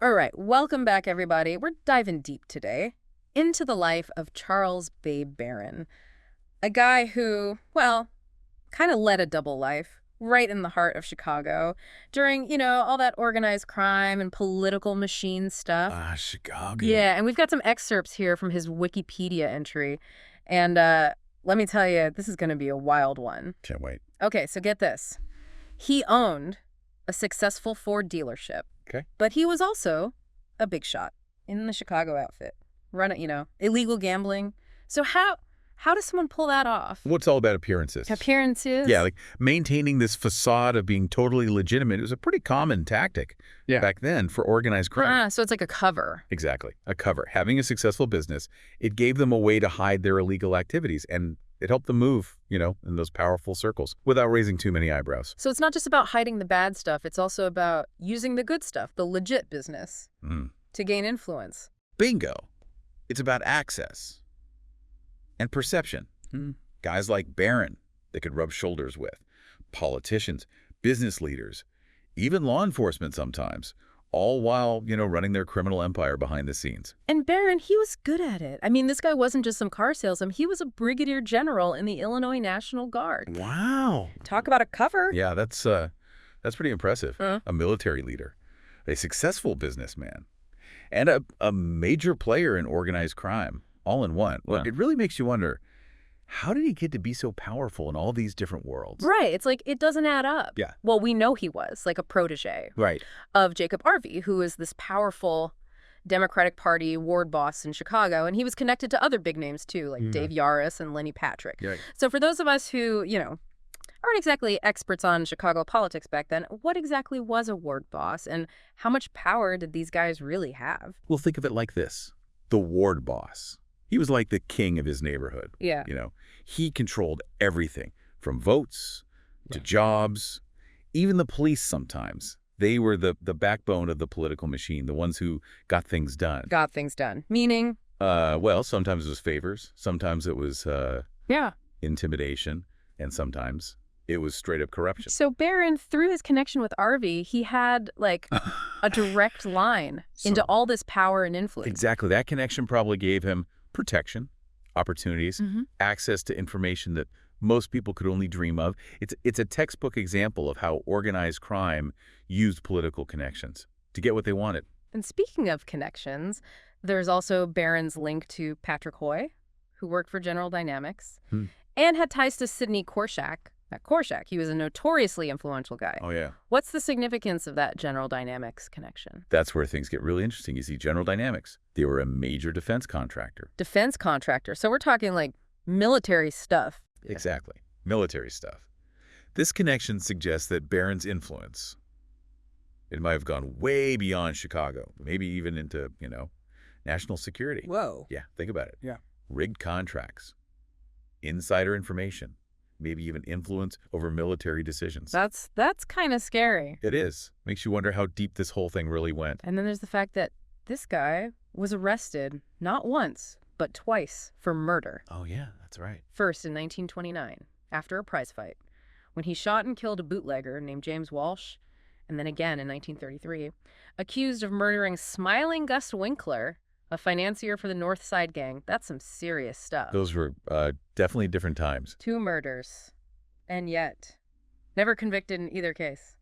All right, welcome back, everybody. We're diving deep today into the life of Charles Babe Barron, a guy who, well, kind of led a double life right in the heart of Chicago during, all that organized crime and political machine stuff. Chicago. Yeah, and we've got some excerpts here from his Wikipedia entry. And let me tell you, this is going to be a wild one. Can't wait. Okay, so get this. He owned a successful Ford dealership. Okay. But he was also a big shot in the Chicago outfit. Illegal gambling. So how does someone pull that off? Well, it's all about appearances. Appearances? Yeah, like maintaining this facade of being totally legitimate. It was a pretty common tactic back then for organized crime. So it's like a cover. Exactly. A cover. Having a successful business, it gave them a way to hide their illegal activities, and it helped them move, in those powerful circles without raising too many eyebrows. So it's not just about hiding the bad stuff. It's also about using the good stuff, the legit business, to gain influence. Bingo. It's about access and perception. Guys like Barron they could rub shoulders with, politicians, business leaders, even law enforcement sometimes, all while, running their criminal empire behind the scenes. And Barron, he was good at it. I mean, this guy wasn't just some car salesman. He was a brigadier general in the Illinois National Guard. Wow. Talk about a cover. Yeah, that's pretty impressive. A military leader, a successful businessman, and a major player in organized crime, all in one. Well, it really makes you wonder, how did he get to be so powerful in all these different worlds? Right. It's like it doesn't add up. Yeah. Well, we know he was like a protege of Jacob Arvey, who is this powerful Democratic Party ward boss in Chicago. And he was connected to other big names, too, like Dave Yaris and Lenny Patrick. Yeah. So for those of us who, aren't exactly experts on Chicago politics back then, what exactly was a ward boss and how much power did these guys really have? Well, think of it like this. The ward boss. He was like the king of his neighborhood. Yeah. He controlled everything from votes to jobs, even the police sometimes. They were the backbone of the political machine, the ones who got things done. Got things done. Meaning? Well, sometimes it was favors. Sometimes it was intimidation. And sometimes it was straight up corruption. So Barron, through his connection with Arvey, he had like a direct line into all this power and influence. Exactly. That connection probably gave him protection, opportunities, access to information that most people could only dream of. It's a textbook example of how organized crime used political connections to get what they wanted. And speaking of connections, there's also Barron's link to Patrick Hoy, who worked for General Dynamics, and had ties to Sidney Korshak. At Korshak, he was a notoriously influential guy. Oh, yeah. What's the significance of that General Dynamics connection? That's where things get really interesting. You see, General Dynamics, they were a major defense contractor. Defense contractor. So we're talking like military stuff. Exactly. Military stuff. This connection suggests that Barron's influence, it might have gone way beyond Chicago, maybe even into, national security. Whoa. Yeah, think about it. Yeah. Rigged contracts, insider information, maybe even influence over military decisions. That's kind of scary. It is. Makes you wonder how deep this whole thing really went. And then there's the fact that this guy was arrested not once, but twice for murder. Oh, yeah, that's right. First in 1929, after a prize fight, when he shot and killed a bootlegger named James Walsh, and then again in 1933, accused of murdering Smiling Gus Winkler, a financier for the North Side Gang. That's some serious stuff. Those were definitely different times. 2 murders. And yet, never convicted in either case.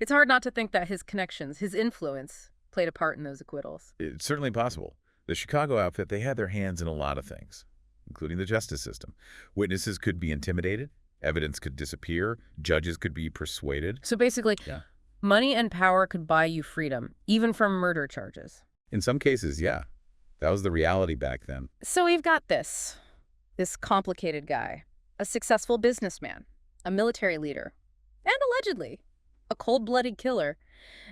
It's hard not to think that his connections, his influence, played a part in those acquittals. It's certainly possible. The Chicago outfit, they had their hands in a lot of things, including the justice system. Witnesses could be intimidated. Evidence could disappear. Judges could be persuaded. So basically, money and power could buy you freedom, even from murder charges. In some cases, yeah. That was the reality back then. So we've got this complicated guy, a successful businessman, a military leader, and allegedly a cold-blooded killer.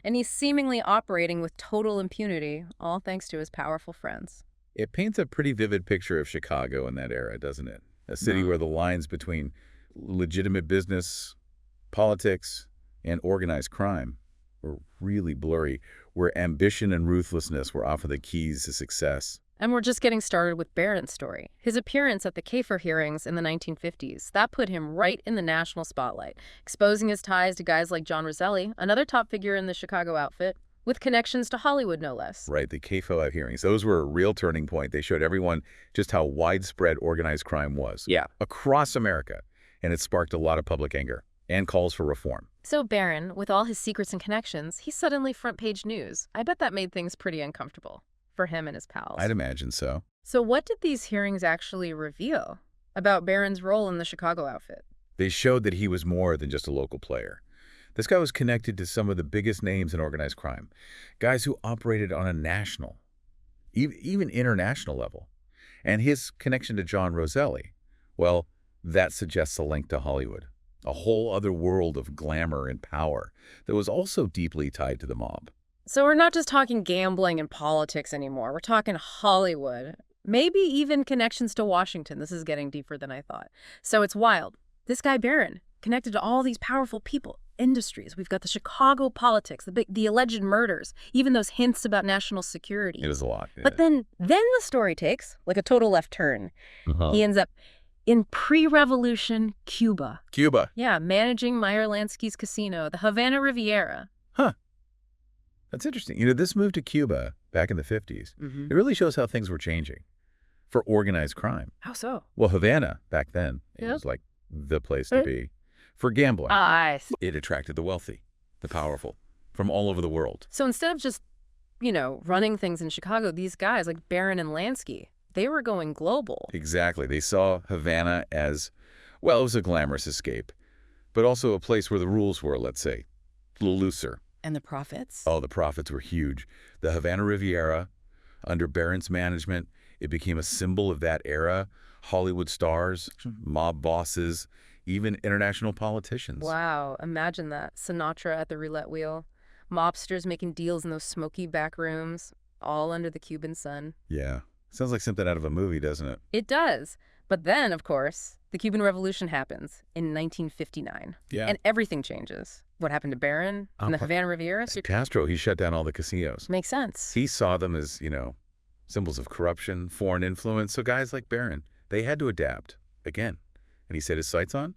And he's seemingly operating with total impunity, all thanks to his powerful friends. It paints a pretty vivid picture of Chicago in that era, doesn't it? A city where the lines between legitimate business, politics, and organized crime were really blurry, where ambition and ruthlessness were often the keys to success. And we're just getting started with Barron's story. His appearance at the Kafer hearings in the 1950s, that put him right in the national spotlight, exposing his ties to guys like John Roselli, another top figure in the Chicago outfit, with connections to Hollywood, no less. Right, the K-5 hearings. Those were a real turning point. They showed everyone just how widespread organized crime was. Yeah. Across America. And it sparked a lot of public anger and calls for reform. So Barron, with all his secrets and connections, he's suddenly front-page news. I bet that made things pretty uncomfortable for him and his pals. I'd imagine so. So what did these hearings actually reveal about Barron's role in the Chicago outfit? They showed that he was more than just a local player. This guy was connected to some of the biggest names in organized crime, guys who operated on a national, even international level. And his connection to John Roselli, well, that suggests a link to Hollywood, a whole other world of glamour and power that was also deeply tied to the mob. So we're not just talking gambling and politics anymore. We're talking Hollywood, maybe even connections to Washington. This is getting deeper than I thought. So it's wild. This guy Barron, connected to all these powerful people, industries. We've got the Chicago politics, the alleged murders, even those hints about national security. It was a lot. But then the story takes like a total left turn. He ends up in pre-revolution Cuba. Cuba. Yeah, managing Meyer Lansky's casino, the Havana Riviera. Huh. That's interesting. You know, this move to Cuba back in the 50s, it really shows how things were changing for organized crime. How so? Well, Havana back then, it Yeah. was like the place to be. For gambling, it attracted the wealthy, the powerful, from all over the world. So instead of just, running things in Chicago, these guys like Barron and Lansky, they were going global. Exactly. They saw Havana as, well, it was a glamorous escape, but also a place where the rules were, let's say, a little looser. And the profits? Oh, the profits were huge. The Havana Riviera, under Barron's management, it became a symbol of that era. Hollywood stars, mob bosses, even international politicians. Wow, imagine that. Sinatra at the roulette wheel, mobsters making deals in those smoky back rooms, all under the Cuban sun. Yeah. Sounds like something out of a movie, doesn't it? It does. But then, of course, the Cuban Revolution happens in 1959. Yeah. And everything changes. What happened to Barron and the Havana Riviera? Castro, he shut down all the casinos. Makes sense. He saw them as, symbols of corruption, foreign influence. So guys like Barron, they had to adapt again. And he set his sights on,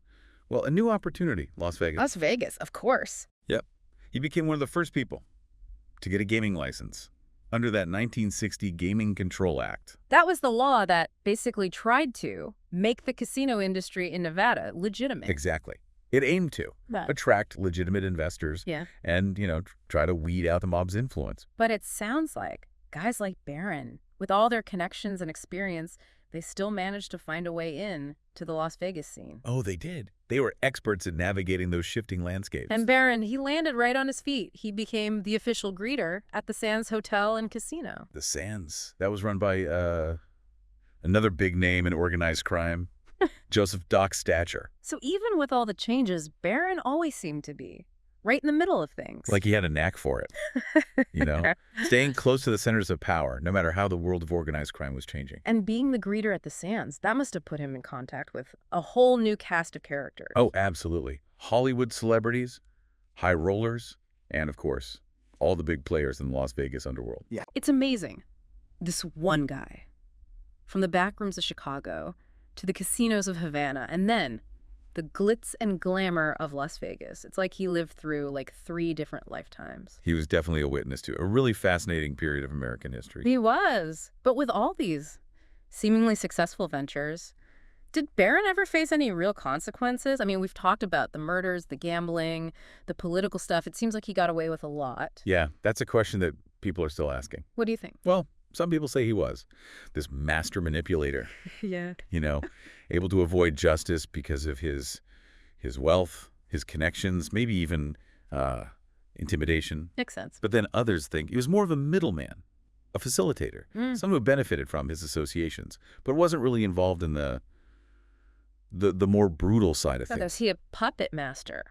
well, a new opportunity, Las Vegas. Las Vegas, of course. Yep. He became one of the first people to get a gaming license under that 1960 Gaming Control Act. That was the law that basically tried to make the casino industry in Nevada legitimate. Exactly. It aimed to attract legitimate investors and, try to weed out the mob's influence. But it sounds like guys like Barron, with all their connections and experience, they still managed to find a way in to the Las Vegas scene. Oh, they did. They were experts at navigating those shifting landscapes. And Barron, he landed right on his feet. He became the official greeter at the Sands Hotel and Casino. The Sands. That was run by another big name in organized crime, Joseph Doc Stacher. So even with all the changes, Barron always seemed to be right in the middle of things. Like he had a knack for it, staying close to the centers of power, no matter how the world of organized crime was changing. And being the greeter at the Sands, that must have put him in contact with a whole new cast of characters. Oh, absolutely. Hollywood celebrities, high rollers, and, of course, all the big players in the Las Vegas underworld. Yeah. It's amazing. This one guy, from the back rooms of Chicago to the casinos of Havana, and then the glitz and glamour of Las Vegas. It's like he lived through like 3 different lifetimes. He was definitely a witness to a really fascinating period of American history. He was. But with all these seemingly successful ventures, did Barron ever face any real consequences? I mean, we've talked about the murders, the gambling, the political stuff. It seems like he got away with a lot. Yeah, that's a question that people are still asking. What do you think? Well, some people say he was this master manipulator, Yeah. able to avoid justice because of his wealth, his connections, maybe even intimidation. Makes sense. But then others think he was more of a middleman, a facilitator, someone who benefited from his associations, but wasn't really involved in the more brutal side of things. Was he a puppet master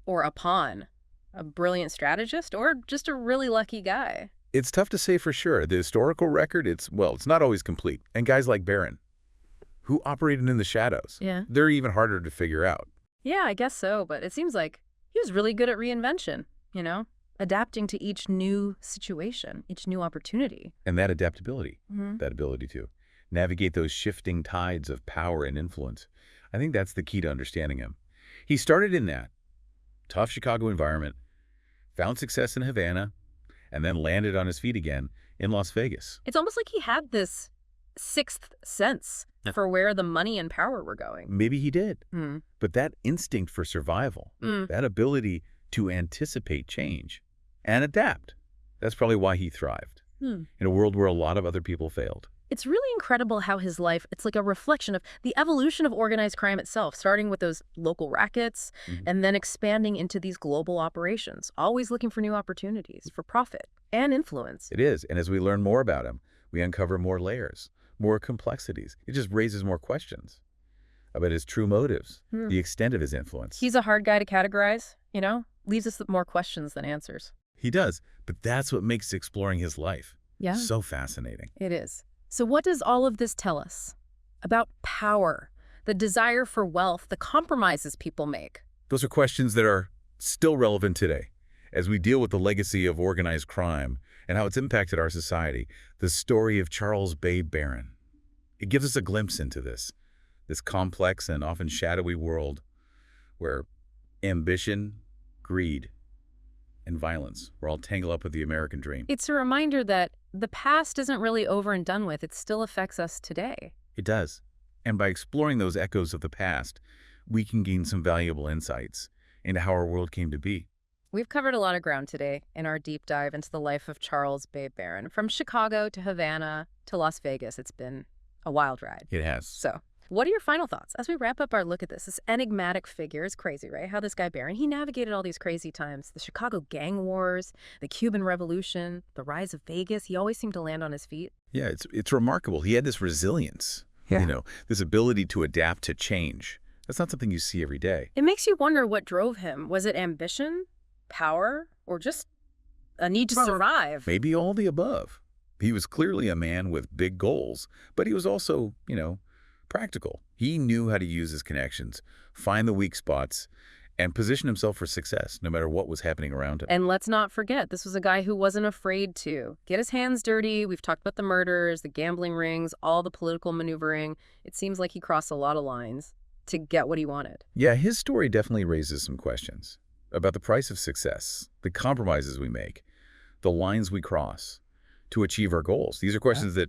or a pawn, a brilliant strategist, or just a really lucky guy? It's tough to say for sure. The historical record, it's not always complete. And guys like Barron, who operated in the shadows, they're even harder to figure out. Yeah, I guess so. But it seems like he was really good at reinvention, adapting to each new situation, each new opportunity. And that adaptability, that ability to navigate those shifting tides of power and influence, I think that's the key to understanding him. He started in that tough Chicago environment, found success in Havana, and then landed on his feet again in Las Vegas. It's almost like he had this sixth sense for where the money and power were going. Maybe he did. Mm. But that instinct for survival, that ability to anticipate change and adapt, that's probably why he thrived in a world where a lot of other people failed. It's really incredible how his life, it's like a reflection of the evolution of organized crime itself, starting with those local rackets and then expanding into these global operations, always looking for new opportunities for profit and influence. It is. And as we learn more about him, we uncover more layers, more complexities. It just raises more questions about his true motives, the extent of his influence. He's a hard guy to categorize, leaves us with more questions than answers. He does. But that's what makes exploring his life so fascinating. It is. So what does all of this tell us about power, the desire for wealth, the compromises people make? Those are questions that are still relevant today as we deal with the legacy of organized crime and how it's impacted our society. The story of Charles Bay Barron. It gives us a glimpse into this complex and often shadowy world where ambition, greed, and violence were all tangled up with the American dream. It's a reminder that the past isn't really over and done with. It still affects us today. It does. And by exploring those echoes of the past, we can gain some valuable insights into how our world came to be. We've covered a lot of ground today in our deep dive into the life of Charles Bay Barron. From Chicago to Havana to Las Vegas, it's been a wild ride. It has. So, what are your final thoughts as we wrap up our look at this enigmatic figure? It's crazy, right? How this guy Barron, he navigated all these crazy times. The Chicago gang wars, the Cuban Revolution, the rise of Vegas. He always seemed to land on his feet. Yeah, it's remarkable. He had this resilience, this ability to adapt to change. That's not something you see every day. It makes you wonder what drove him. Was it ambition, power, or just a need to survive? Maybe all the above. He was clearly a man with big goals, but he was also, practical. He knew how to use his connections, find the weak spots, and position himself for success, no matter what was happening around him. And let's not forget, this was a guy who wasn't afraid to get his hands dirty. We've talked about the murders, the gambling rings, all the political maneuvering. It seems like he crossed a lot of lines to get what he wanted. Yeah, his story definitely raises some questions about the price of success, the compromises we make, the lines we cross to achieve our goals. These are questions that,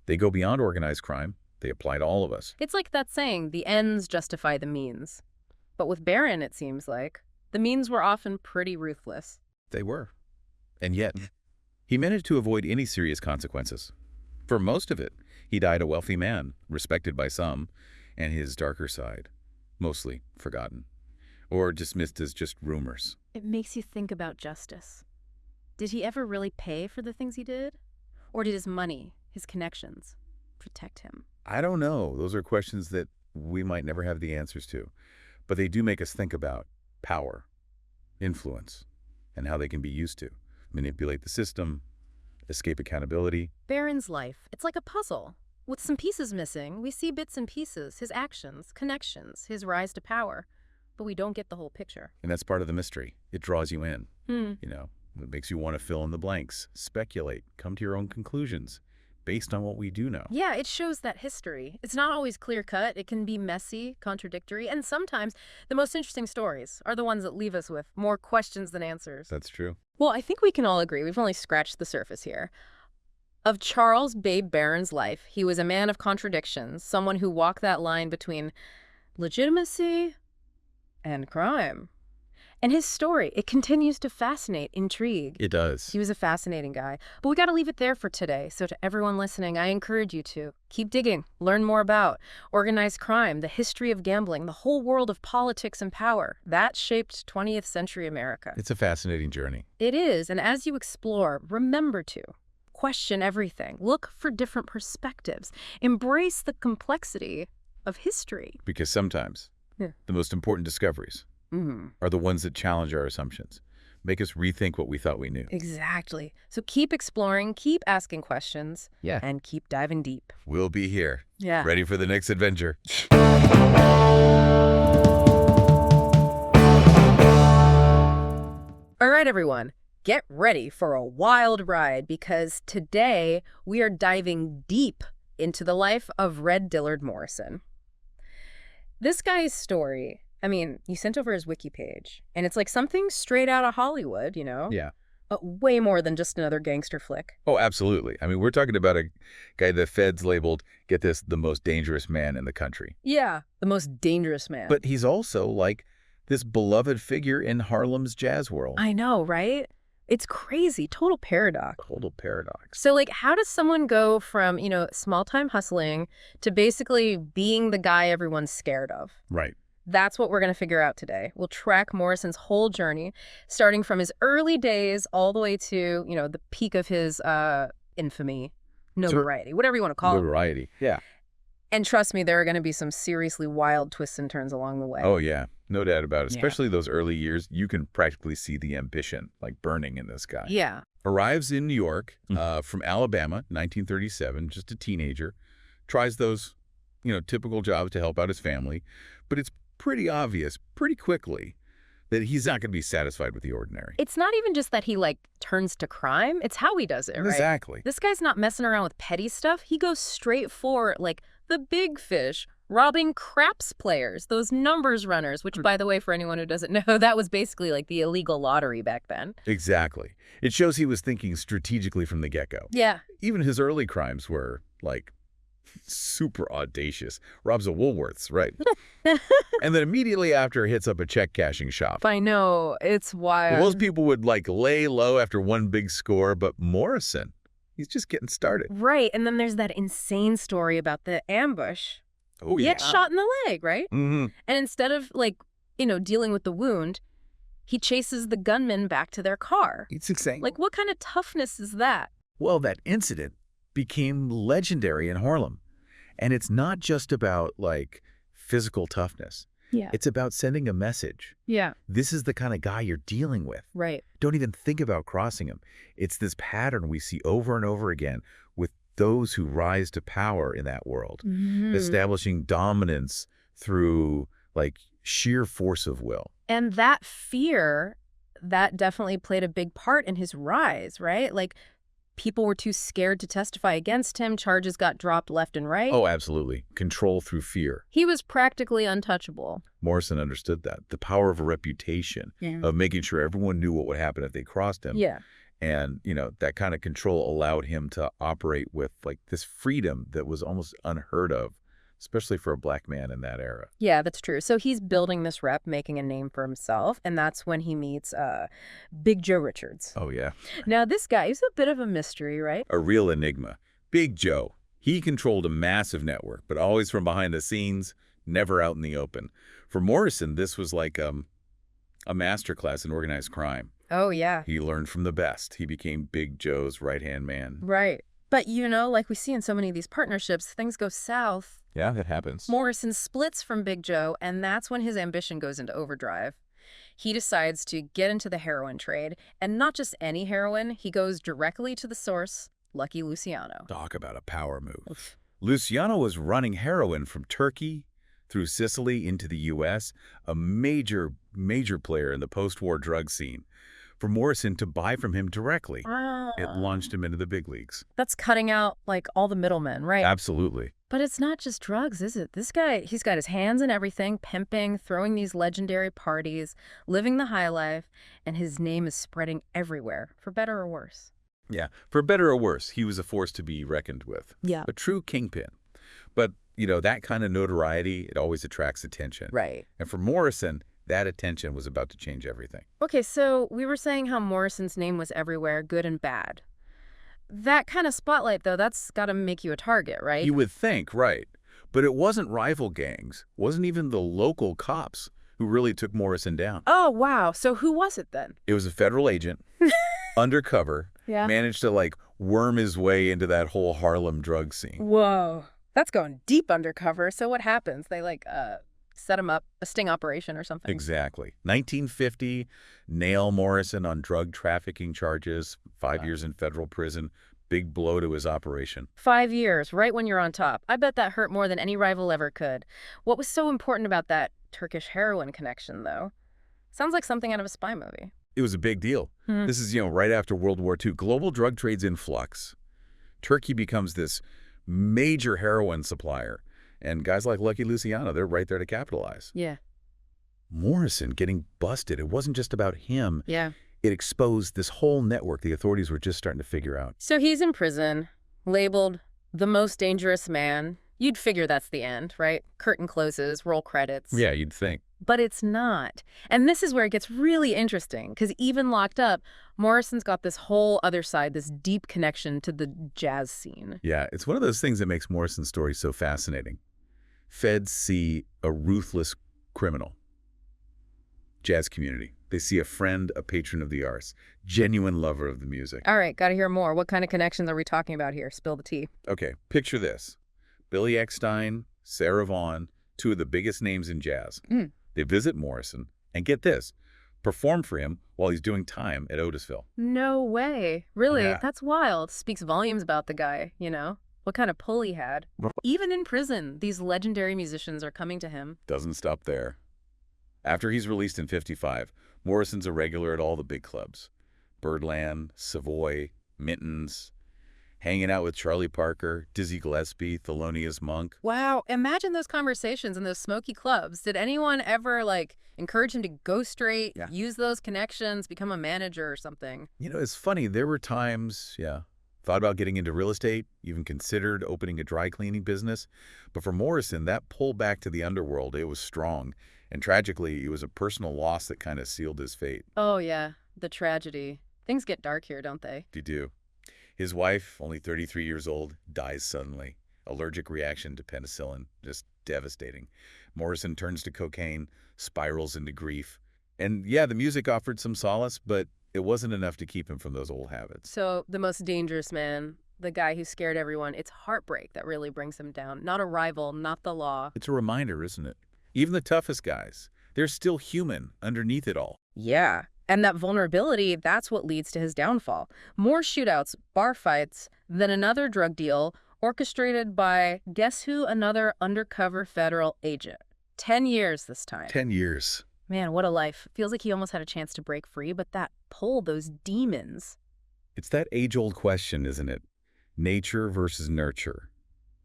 they go beyond organized crime. They apply to all of us. It's like that saying, the ends justify the means. But with Barron, it seems like, the means were often pretty ruthless. They were. And yet, he managed to avoid any serious consequences. For most of it, he died a wealthy man, respected by some, and his darker side, mostly forgotten, or dismissed as just rumors. It makes you think about justice. Did he ever really pay for the things he did? Or did his money, his connections, protect him? I don't know. Those are questions that we might never have the answers to. But they do make us think about power, influence, and how they can be used to manipulate the system, escape accountability. Barron's life, it's like a puzzle. With some pieces missing, we see bits and pieces, his actions, connections, his rise to power. But we don't get the whole picture. And that's part of the mystery. It draws you in. It makes you want to fill in the blanks, speculate, come to your own conclusions based on what we do know. Yeah, it shows that history. It's not always clear-cut. It can be messy, contradictory, and sometimes the most interesting stories are the ones that leave us with more questions than answers. That's true. Well, I think we can all agree, we've only scratched the surface here, of Charles Bay Barron's life. He was a man of contradictions, someone who walked that line between legitimacy and crime. And his story, it continues to fascinate, intrigue. It does. He was a fascinating guy. But we got to leave it there for today. So to everyone listening, I encourage you to keep digging, learn more about organized crime, the history of gambling, the whole world of politics and power. That shaped 20th century America. It's a fascinating journey. It is. And as you explore, remember to question everything. Look for different perspectives. Embrace the complexity of history. Because sometimes the most important discoveries are the ones that challenge our assumptions, make us rethink what we thought we knew. Exactly. So keep exploring, keep asking questions, and keep diving deep. We'll be here, Yeah. ready for the next adventure. All right, everyone, get ready for a wild ride because today we are diving deep into the life of Red Dillard Morrison. This guy's story, I mean, you sent over his wiki page, and it's like something straight out of Hollywood, Yeah. Way more than just another gangster flick. Oh, absolutely. I mean, we're talking about a guy the feds labeled, get this, the most dangerous man in the country. Yeah, the most dangerous man. But he's also like this beloved figure in Harlem's jazz world. I know, right? It's crazy. Total paradox. Total paradox. So, like, how does someone go from, small-time hustling to basically being the guy everyone's scared of? Right. That's what we're going to figure out today. We'll track Morrison's whole journey, starting from his early days all the way to, the peak of his infamy, notoriety, whatever you want to call it. Notoriety, yeah. And trust me, there are going to be some seriously wild twists and turns along the way. Oh, yeah. No doubt about it. Especially those early years, you can practically see the ambition, like burning in this guy. Yeah. Arrives in New York from Alabama, 1937, just a teenager. Tries those, typical jobs to help out his family. But it's pretty obvious pretty quickly that he's not going to be satisfied with the ordinary. It's not even just that he, turns to crime. It's how he does it, right? Exactly. This guy's not messing around with petty stuff. He goes straight for, the big fish, robbing craps players, those numbers runners, which, by the way, for anyone who doesn't know, that was basically the illegal lottery back then. Exactly. It shows he was thinking strategically from the get-go. Yeah. Even his early crimes were, super audacious. Robs a Woolworths, right? And then immediately after hits up a check-cashing shop. I know. It's wild. Most people would, lay low after one big score, but Morrison, he's just getting started. Right. And then there's that insane story about the ambush. Oh, He yeah. gets shot in the leg, right? Mm-hmm. And instead of, dealing with the wound, he chases the gunmen back to their car. It's insane. What kind of toughness is that? Well, that incident became legendary in Harlem. And it's not just about, physical toughness. Yeah. It's about sending a message. Yeah. This is the kind of guy you're dealing with. Right. Don't even think about crossing him. It's this pattern we see over and over again with those who rise to power in that world, establishing dominance through, sheer force of will. And that fear, that definitely played a big part in his rise, right? People were too scared to testify against him. Charges got dropped left and right. Oh, absolutely. Control through fear. He was practically untouchable. Morrison understood that. The power of a reputation, of making sure everyone knew what would happen if they crossed him. Yeah. And, that kind of control allowed him to operate with, this freedom that was almost unheard of, especially for a black man in that era. Yeah, that's true. So he's building this rep, making a name for himself, and that's when he meets Big Joe Richards. Oh, yeah. Now, this guy, he's a bit of a mystery, right? A real enigma. Big Joe. He controlled a massive network, but always from behind the scenes, never out in the open. For Morrison, this was like a masterclass in organized crime. Oh, yeah. He learned from the best. He became Big Joe's right-hand man. Right. But, like we see in so many of these partnerships, things go south. Yeah, that happens. Morrison splits from Big Joe, and that's when his ambition goes into overdrive. He decides to get into the heroin trade, and not just any heroin. He goes directly to the source, Lucky Luciano. Talk about a power move. Luciano was running heroin from Turkey through Sicily into the U.S., a major, major player in the post-war drug scene. For Morrison to buy from him directly, it launched him into the big leagues. That's cutting out, all the middlemen, right? Absolutely. But it's not just drugs, is it? This guy, he's got his hands in everything, pimping, throwing these legendary parties, living the high life, and his name is spreading everywhere, for better or worse. Yeah, for better or worse, he was a force to be reckoned with. Yeah. A true kingpin. But, that kind of notoriety, it always attracts attention. Right. And for Morrison, that attention was about to change everything. Okay, so we were saying how Morrison's name was everywhere, good and bad. That kind of spotlight, though, that's got to make you a target, right? You would think, right. But it wasn't rival gangs, wasn't even the local cops who really took Morrison down. Oh, wow. So who was it then? It was a federal agent, undercover, managed to, worm his way into that whole Harlem drug scene. Whoa. That's going deep undercover. So what happens? They, set him up, a sting operation or something. Exactly. 1950, nail Morrison on drug trafficking charges, 5 years in federal prison. Big blow to his operation. 5 years, right when you're on top. I bet that hurt more than any rival ever could. What was so important about that Turkish heroin connection, though? Sounds like something out of a spy movie. It was a big deal. This is, right after World War II. Global drug trade's in flux. Turkey becomes this major heroin supplier. And guys like Lucky Luciano, they're right there to capitalize. Yeah. Morrison getting busted, it wasn't just about him. Yeah. It exposed this whole network the authorities were just starting to figure out. So he's in prison, labeled the most dangerous man. You'd figure that's the end, right? Curtain closes, roll credits. Yeah, you'd think. But it's not. And this is where it gets really interesting, because even locked up, Morrison's got this whole other side, this deep connection to the jazz scene. Yeah, it's one of those things that makes Morrison's story so fascinating. Feds see a ruthless criminal. Jazz community. They see a friend, a patron of the arts, genuine lover of the music. All right, got to hear more. What kind of connections are we talking about here? Spill the tea. Okay, picture this. Billy Eckstine, Sarah Vaughan, two of the biggest names in jazz. They visit Morrison, and get this, perform for him while he's doing time at Otisville. No way. Really? Yeah. That's wild. Speaks volumes about the guy, you know? What kind of pull he had. Even in prison, these legendary musicians are coming to him. Doesn't stop there. After he's released in '55, Morrison's a regular at all the big clubs. Birdland, Savoy, Minton's, hanging out with Charlie Parker, Dizzy Gillespie, Thelonious Monk. Wow, imagine those conversations in those smoky clubs. Did anyone ever, encourage him to go straight, use those connections, become a manager or something? You know, it's funny. There were times, thought about getting into real estate, even considered opening a dry cleaning business. But for Morrison, that pull back to the underworld, it was strong. And tragically, it was a personal loss that kind of sealed his fate. Oh, yeah, the tragedy. Things get dark here, don't they? They do. His wife, only 33 years old, dies suddenly. Allergic reaction to penicillin, just devastating. Morrison turns to cocaine, spirals into grief. And yeah, the music offered some solace, but it wasn't enough to keep him from those old habits. So the most dangerous man, the guy who scared everyone, it's heartbreak that really brings him down. Not a rival, not the law. It's a reminder, isn't it? Even the toughest guys, they're still human underneath it all. Yeah. And that vulnerability, that's what leads to his downfall. More shootouts, bar fights, than another drug deal orchestrated by, guess who, another undercover federal agent. 10 years this time. 10 years. Man, what a life. Feels like he almost had a chance to break free, but that pull, those demons. It's that age-old question, isn't it? Nature versus nurture.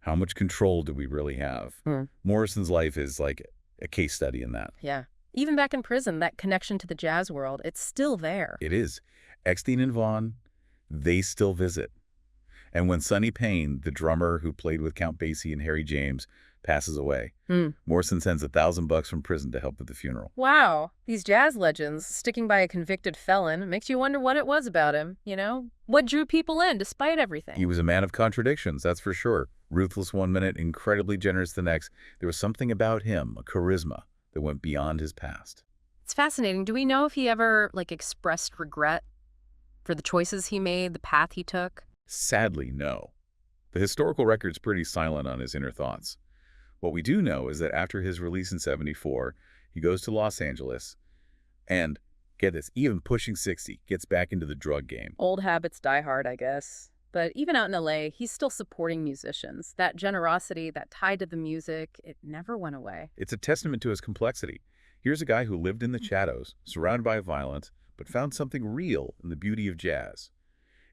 How much control do we really have? Morrison's life is like a case study in that. Yeah. Even back in prison, that connection to the jazz world, it's still there. It is. Eckstein and Vaughan, they still visit. And when Sonny Payne, the drummer who played with Count Basie and Harry James, passes away, Morrison sends $1,000 from prison to help with the funeral. Wow. These jazz legends, sticking by a convicted felon, makes you wonder what it was about him, you know? What drew people in despite everything? He was a man of contradictions, that's for sure. Ruthless one minute, incredibly generous the next. There was something about him, a charisma, that went beyond his past. It's fascinating. Do we know if he ever, expressed regret for the choices he made, the path he took? Sadly, no. The historical record's pretty silent on his inner thoughts. What we do know is that after his release in '74, he goes to Los Angeles and, get this, even pushing 60, gets back into the drug game. Old habits die hard, I guess. But even out in LA, he's still supporting musicians. That generosity, that tie to the music, it never went away. It's a testament to his complexity. Here's a guy who lived in the shadows, surrounded by violence, but found something real in the beauty of jazz.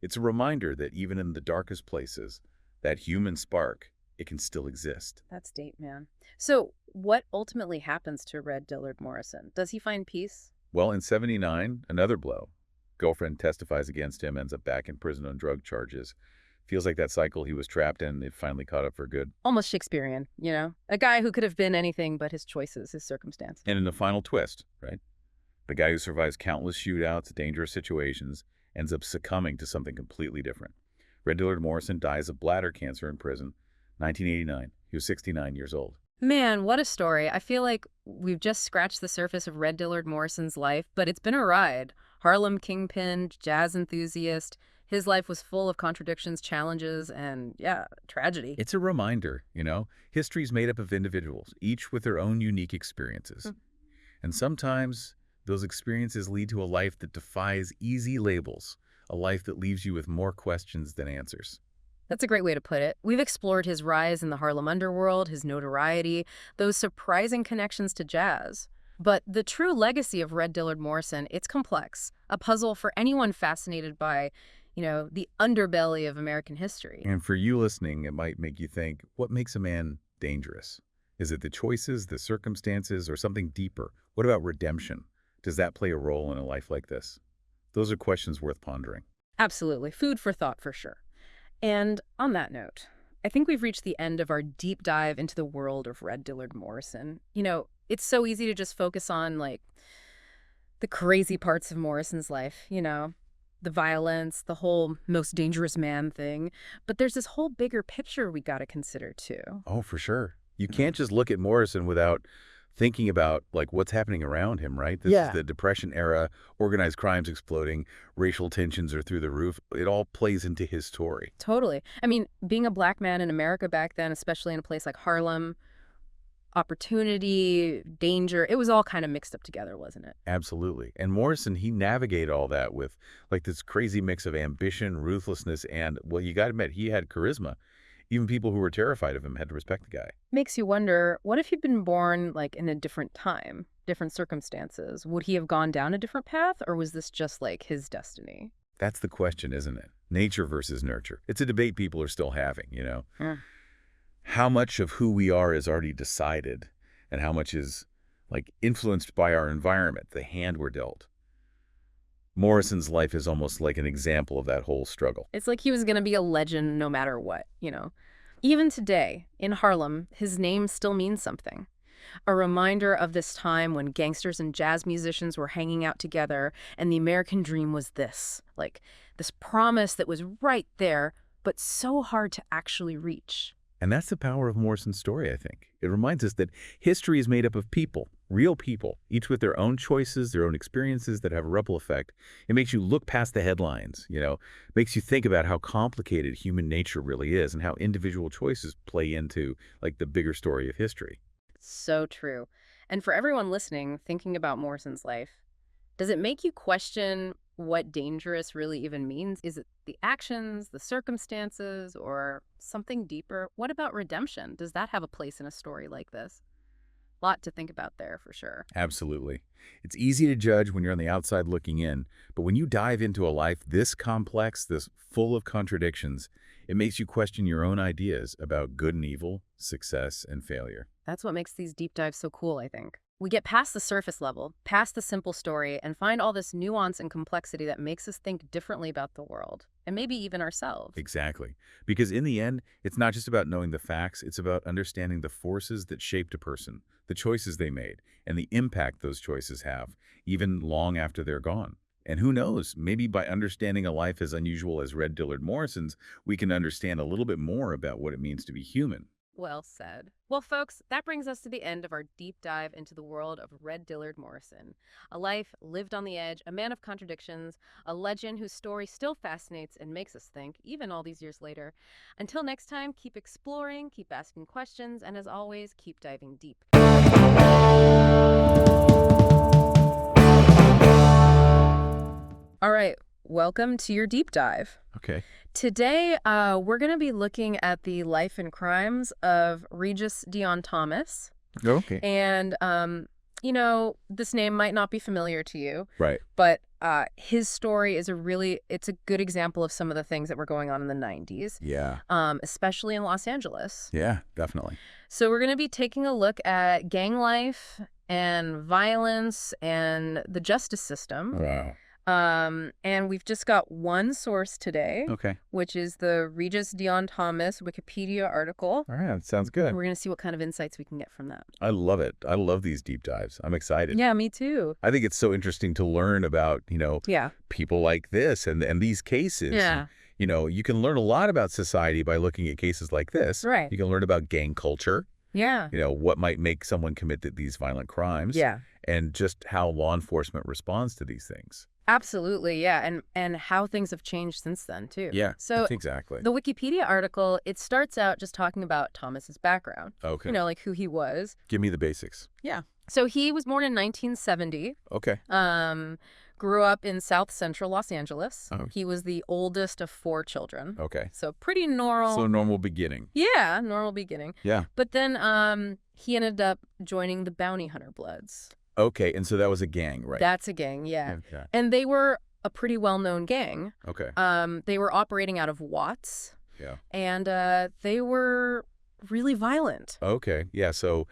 It's a reminder that even in the darkest places, that human spark, it can still exist. That's deep, man. So what ultimately happens to Red Dillard Morrison? Does he find peace? Well, in '79, another blow. Girlfriend testifies against him, ends up back in prison on drug charges. Feels like that cycle he was trapped in, it finally caught up for good. Almost Shakespearean, you know? A guy who could have been anything but his choices, his circumstance. And in the final twist, right? The guy who survives countless shootouts, dangerous situations, ends up succumbing to something completely different. Red Dillard Morrison dies of bladder cancer in prison, 1989. He was 69 years old. Man, what a story. I feel like we've just scratched the surface of Red Dillard Morrison's life, but it's been a ride. Harlem kingpin, jazz enthusiast. His life was full of contradictions, challenges, and, tragedy. It's a reminder, history's made up of individuals, each with their own unique experiences. And sometimes those experiences lead to a life that defies easy labels, a life that leaves you with more questions than answers. That's a great way to put it. We've explored his rise in the Harlem underworld, his notoriety, those surprising connections to jazz. But the true legacy of Red Dillard Morrison, it's complex, a puzzle for anyone fascinated by, the underbelly of American history. And for you listening, it might make you think, what makes a man dangerous? Is it the choices, the circumstances, or something deeper? What about redemption? Does that play a role in a life like this? Those are questions worth pondering. Absolutely. Food for thought for sure. And on that note, I think we've reached the end of our deep dive into the world of Red Dillard Morrison. It's so easy to just focus on, like, the crazy parts of Morrison's life, the violence, the whole most dangerous man thing. But there's this whole bigger picture we got to consider, too. Oh, for sure. You can't just look at Morrison without thinking about, like, what's happening around him, right? This is the Depression era, organized crimes exploding, racial tensions are through the roof. It all plays into his story. Totally. I mean, being a black man in America back then, especially in a place like Harlem, opportunity, danger, it was all kind of mixed up together, wasn't it? Absolutely. And Morrison, he navigated all that with, like, this crazy mix of ambition, ruthlessness, and, well, you got to admit, he had charisma. Even people who were terrified of him had to respect the guy. Makes you wonder, what if he'd been born, like, in a different time, different circumstances? Would he have gone down a different path, or was this just, like, his destiny? That's the question, isn't it? Nature versus nurture. It's a debate people are still having, Yeah. How much of who we are is already decided, and how much is, like, influenced by our environment, the hand we're dealt. Morrison's life is almost like an example of that whole struggle. It's like he was going to be a legend no matter what. Even today, in Harlem, his name still means something. A reminder of this time when gangsters and jazz musicians were hanging out together, and the American dream was this. Like, this promise that was right there, but so hard to actually reach. And that's the power of Morrison's story, I think. It reminds us that history is made up of people, real people, each with their own choices, their own experiences that have a ripple effect. It makes you look past the headlines, makes you think about how complicated human nature really is and how individual choices play into, like, the bigger story of history. So true. And for everyone listening, thinking about Morrison's life, does it make you question what dangerous really even means? Is it the actions, the circumstances, or something deeper? What about redemption? Does that have a place in a story like this? A lot to think about there, for sure. Absolutely. It's easy to judge when you're on the outside looking in, but when you dive into a life this complex, this full of contradictions, it makes you question your own ideas about good and evil, success and failure. That's what makes these deep dives so cool, I think. We get past the surface level, past the simple story, and find all this nuance and complexity that makes us think differently about the world, and maybe even ourselves. Exactly. Because in the end, it's not just about knowing the facts, it's about understanding the forces that shaped a person, the choices they made, and the impact those choices have, even long after they're gone. And who knows, maybe by understanding a life as unusual as Red Dillard Morrison's, we can understand a little bit more about what it means to be human. Well said. Well, folks, that brings us to the end of our deep dive into the world of Red Dillard Morrison. A life lived on the edge, a man of contradictions, a legend whose story still fascinates and makes us think, even all these years later. Until next time, keep exploring, keep asking questions, and as always, keep diving deep. All right, welcome to your deep dive. Okay. Today, we're going to be looking at the life and crimes of Regis Dion Thomas. Okay. And, this name might not be familiar to you. Right. But his story is it's a good example of some of the things that were going on in the 90s. Yeah. Especially in Los Angeles. Yeah, definitely. So we're going to be taking a look at gang life and violence and the justice system. Wow. And we've just got one source today, Okay. which is the Regis Dion Thomas Wikipedia article. All right, that sounds good. We're going to see what kind of insights we can get from that. I love it. I love these deep dives. I'm excited. Yeah, me too. I think it's so interesting to learn about, Yeah. people like this and these cases. Yeah. And, you can learn a lot about society by looking at cases like this. Right. You can learn about gang culture, Yeah. what might make someone commit these violent crimes. Yeah. And just how law enforcement responds to these things. Absolutely, yeah, and how things have changed since then, too. Yeah, So exactly. the Wikipedia article, it starts out just talking about Thomas's background. Okay. Like who he was. Give me the basics. Yeah. So he was born in 1970. Okay. Grew up in South Central Los Angeles. Oh. He was the oldest of 4 children. Okay. So pretty normal. So normal beginning. Yeah, normal beginning. Yeah. But then he ended up joining the Bounty Hunter Bloods. Okay, and so that was a gang, right? That's a gang, yeah. Okay. And they were a pretty well-known gang. Okay. They were operating out of Watts. Yeah. And they were really violent. Okay. Yeah, so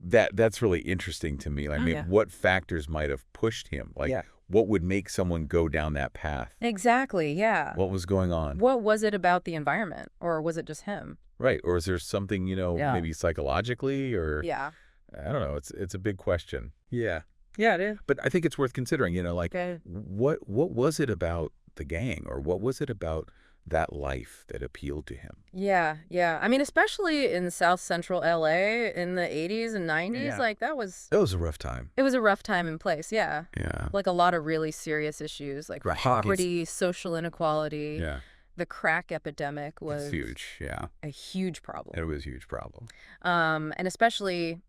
that's really interesting to me. I mean, yeah. what factors might have pushed him? Like, Yeah. what would make someone go down that path? Exactly, yeah. What was going on? What was it about the environment, or was it just him? Right. Or is there something, Yeah. maybe psychologically or Yeah. I don't know. It's a big question. Yeah. Yeah, it is. But I think it's worth considering, like Okay. what was it about the gang or what was it about that life that appealed to him? Yeah, yeah. I mean, especially in South Central LA in the 80s and 90s, Yeah. like That was a rough time. it was a rough time and place, yeah. Yeah. Like a lot of really serious issues, like Right. poverty, social inequality. Yeah. The crack epidemic It's was huge. Yeah. a huge problem. It was a huge problem. And especially,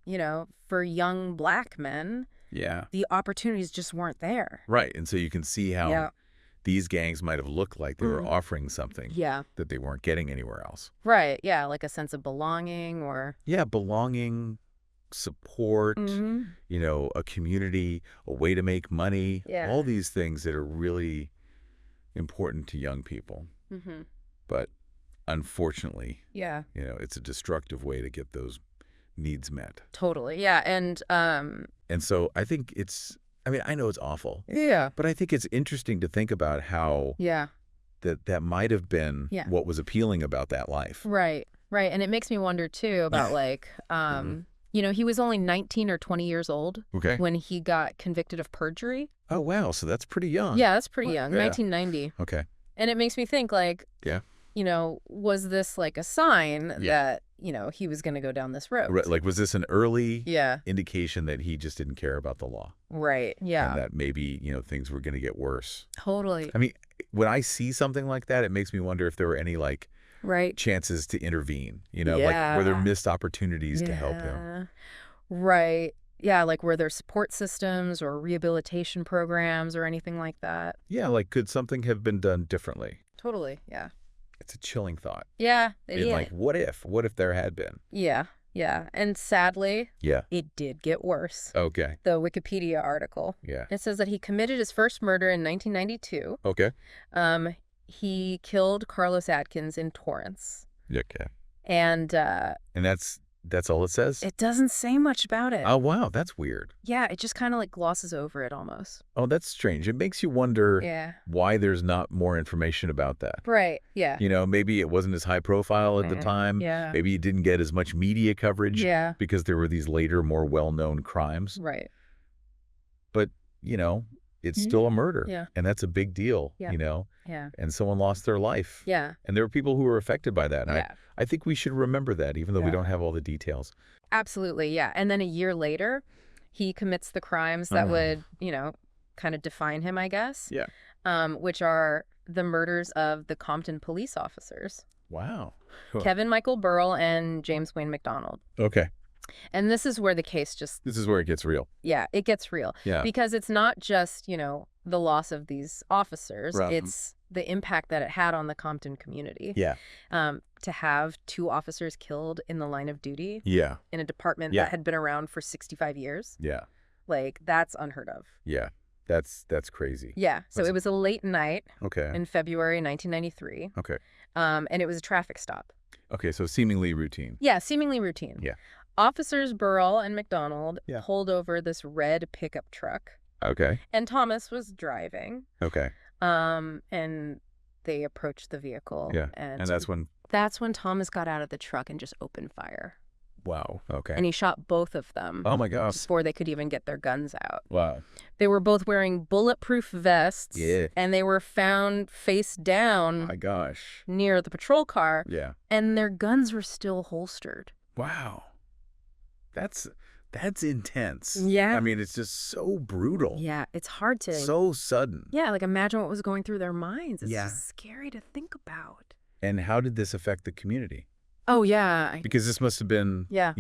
for young black men, Yeah. the opportunities just weren't there. Right. And so you can see how Yeah. these gangs might have looked like they were Mhm. offering something Yeah. that they weren't getting anywhere else. Right. Yeah. Like a sense of belonging or. Yeah, belonging, support, Mhm. a community, a way to make money, Yeah. all these things that are really important to young people. Mhm. But unfortunately, Yeah. it's a destructive way to get those needs met. Totally. Yeah. And so I think I know it's awful, Yeah. but I think it's interesting to think about how Yeah. that might have been Yeah. what was appealing about that life. Right. Right. And it makes me wonder too about he was only 19 or 20 years old Okay. when he got convicted of perjury. Oh, wow. So that's pretty young. Yeah, that's pretty young, Yeah. 1990. Okay. And it makes me think Yeah. was this like a sign Yeah. that, he was going to go down this road? Right. Like, was this an early Yeah. indication that he just didn't care about the law? Right. Yeah. And that maybe, things were going to get worse? Totally. I mean, when I see something like that, it makes me wonder if there were any, Right. chances to intervene, like, were there missed opportunities to help him? Yeah. Right. Yeah, like were there support systems or rehabilitation programs or anything like that? Yeah, like, could something have been done differently? Totally. Yeah. It's a chilling thought. Yeah. And, Yeah. what if there had been? Yeah. Yeah. And sadly, Yeah. it did get worse. Okay. The Wikipedia article. Yeah. It says that he committed his first murder in 1992. Okay. He killed Carlos Atkins in Torrance. Okay. And And that's all it says? it doesn't say much about it. Oh, wow. That's weird. Yeah, it just kind of like glosses over it almost. Oh, that's strange. It makes you wonder Yeah. why there's not more information about that. Right. Yeah. Maybe it wasn't as high profile at the time. Yeah. Maybe it didn't get as much media coverage Yeah. because there were these later, more well-known crimes. Right. But, it's Mhm. still a murder. Yeah. And that's a big deal, Yeah. Yeah. and someone lost their life. Yeah. And there were people who were affected by that. And Yeah. I think we should remember that, even though we Yeah. don't have all the details. Absolutely. Yeah. And then a year later, he commits the crimes that would, kind of define him, I guess. Yeah. Which are the murders of the Compton police officers, Wow. Kevin Michael Burrell and James Wayne McDonald. Okay. And this is where the case just, This is where it gets real. yeah, it gets real. Yeah. Because it's not just, the loss of these officers. Right. It's the impact that it had on the Compton community. Yeah. To have 2 officers killed in the line of duty Yeah. in a department Yeah. that had been around for 65 years. Yeah. Like, that's unheard of. Yeah. That's crazy. Yeah. So That's- it was a late night Okay. in February 1993. Okay. And it was a traffic stop. Okay. So seemingly routine. Yeah, seemingly routine. Yeah. Officers Burrell and McDonald Yeah. pulled over this red pickup truck, Okay. and Thomas was driving. Okay. And they approached the vehicle. Yeah. And And that's when Thomas got out of the truck and just opened fire. wow. Okay. And he shot both of them Oh, my gosh. before they could even get their guns out. Wow. They were both wearing bulletproof vests. Yeah. And they were found face down My gosh. near the patrol car, Yeah. and their guns were still holstered. Wow. That's intense. Yeah. I mean, it's just so brutal. Yeah, it's hard to. So sudden. Yeah, like imagine what was going through their minds. It's Yeah. just scary to think about. And how did this affect the community? Oh, yeah. Because this must have been, Yeah.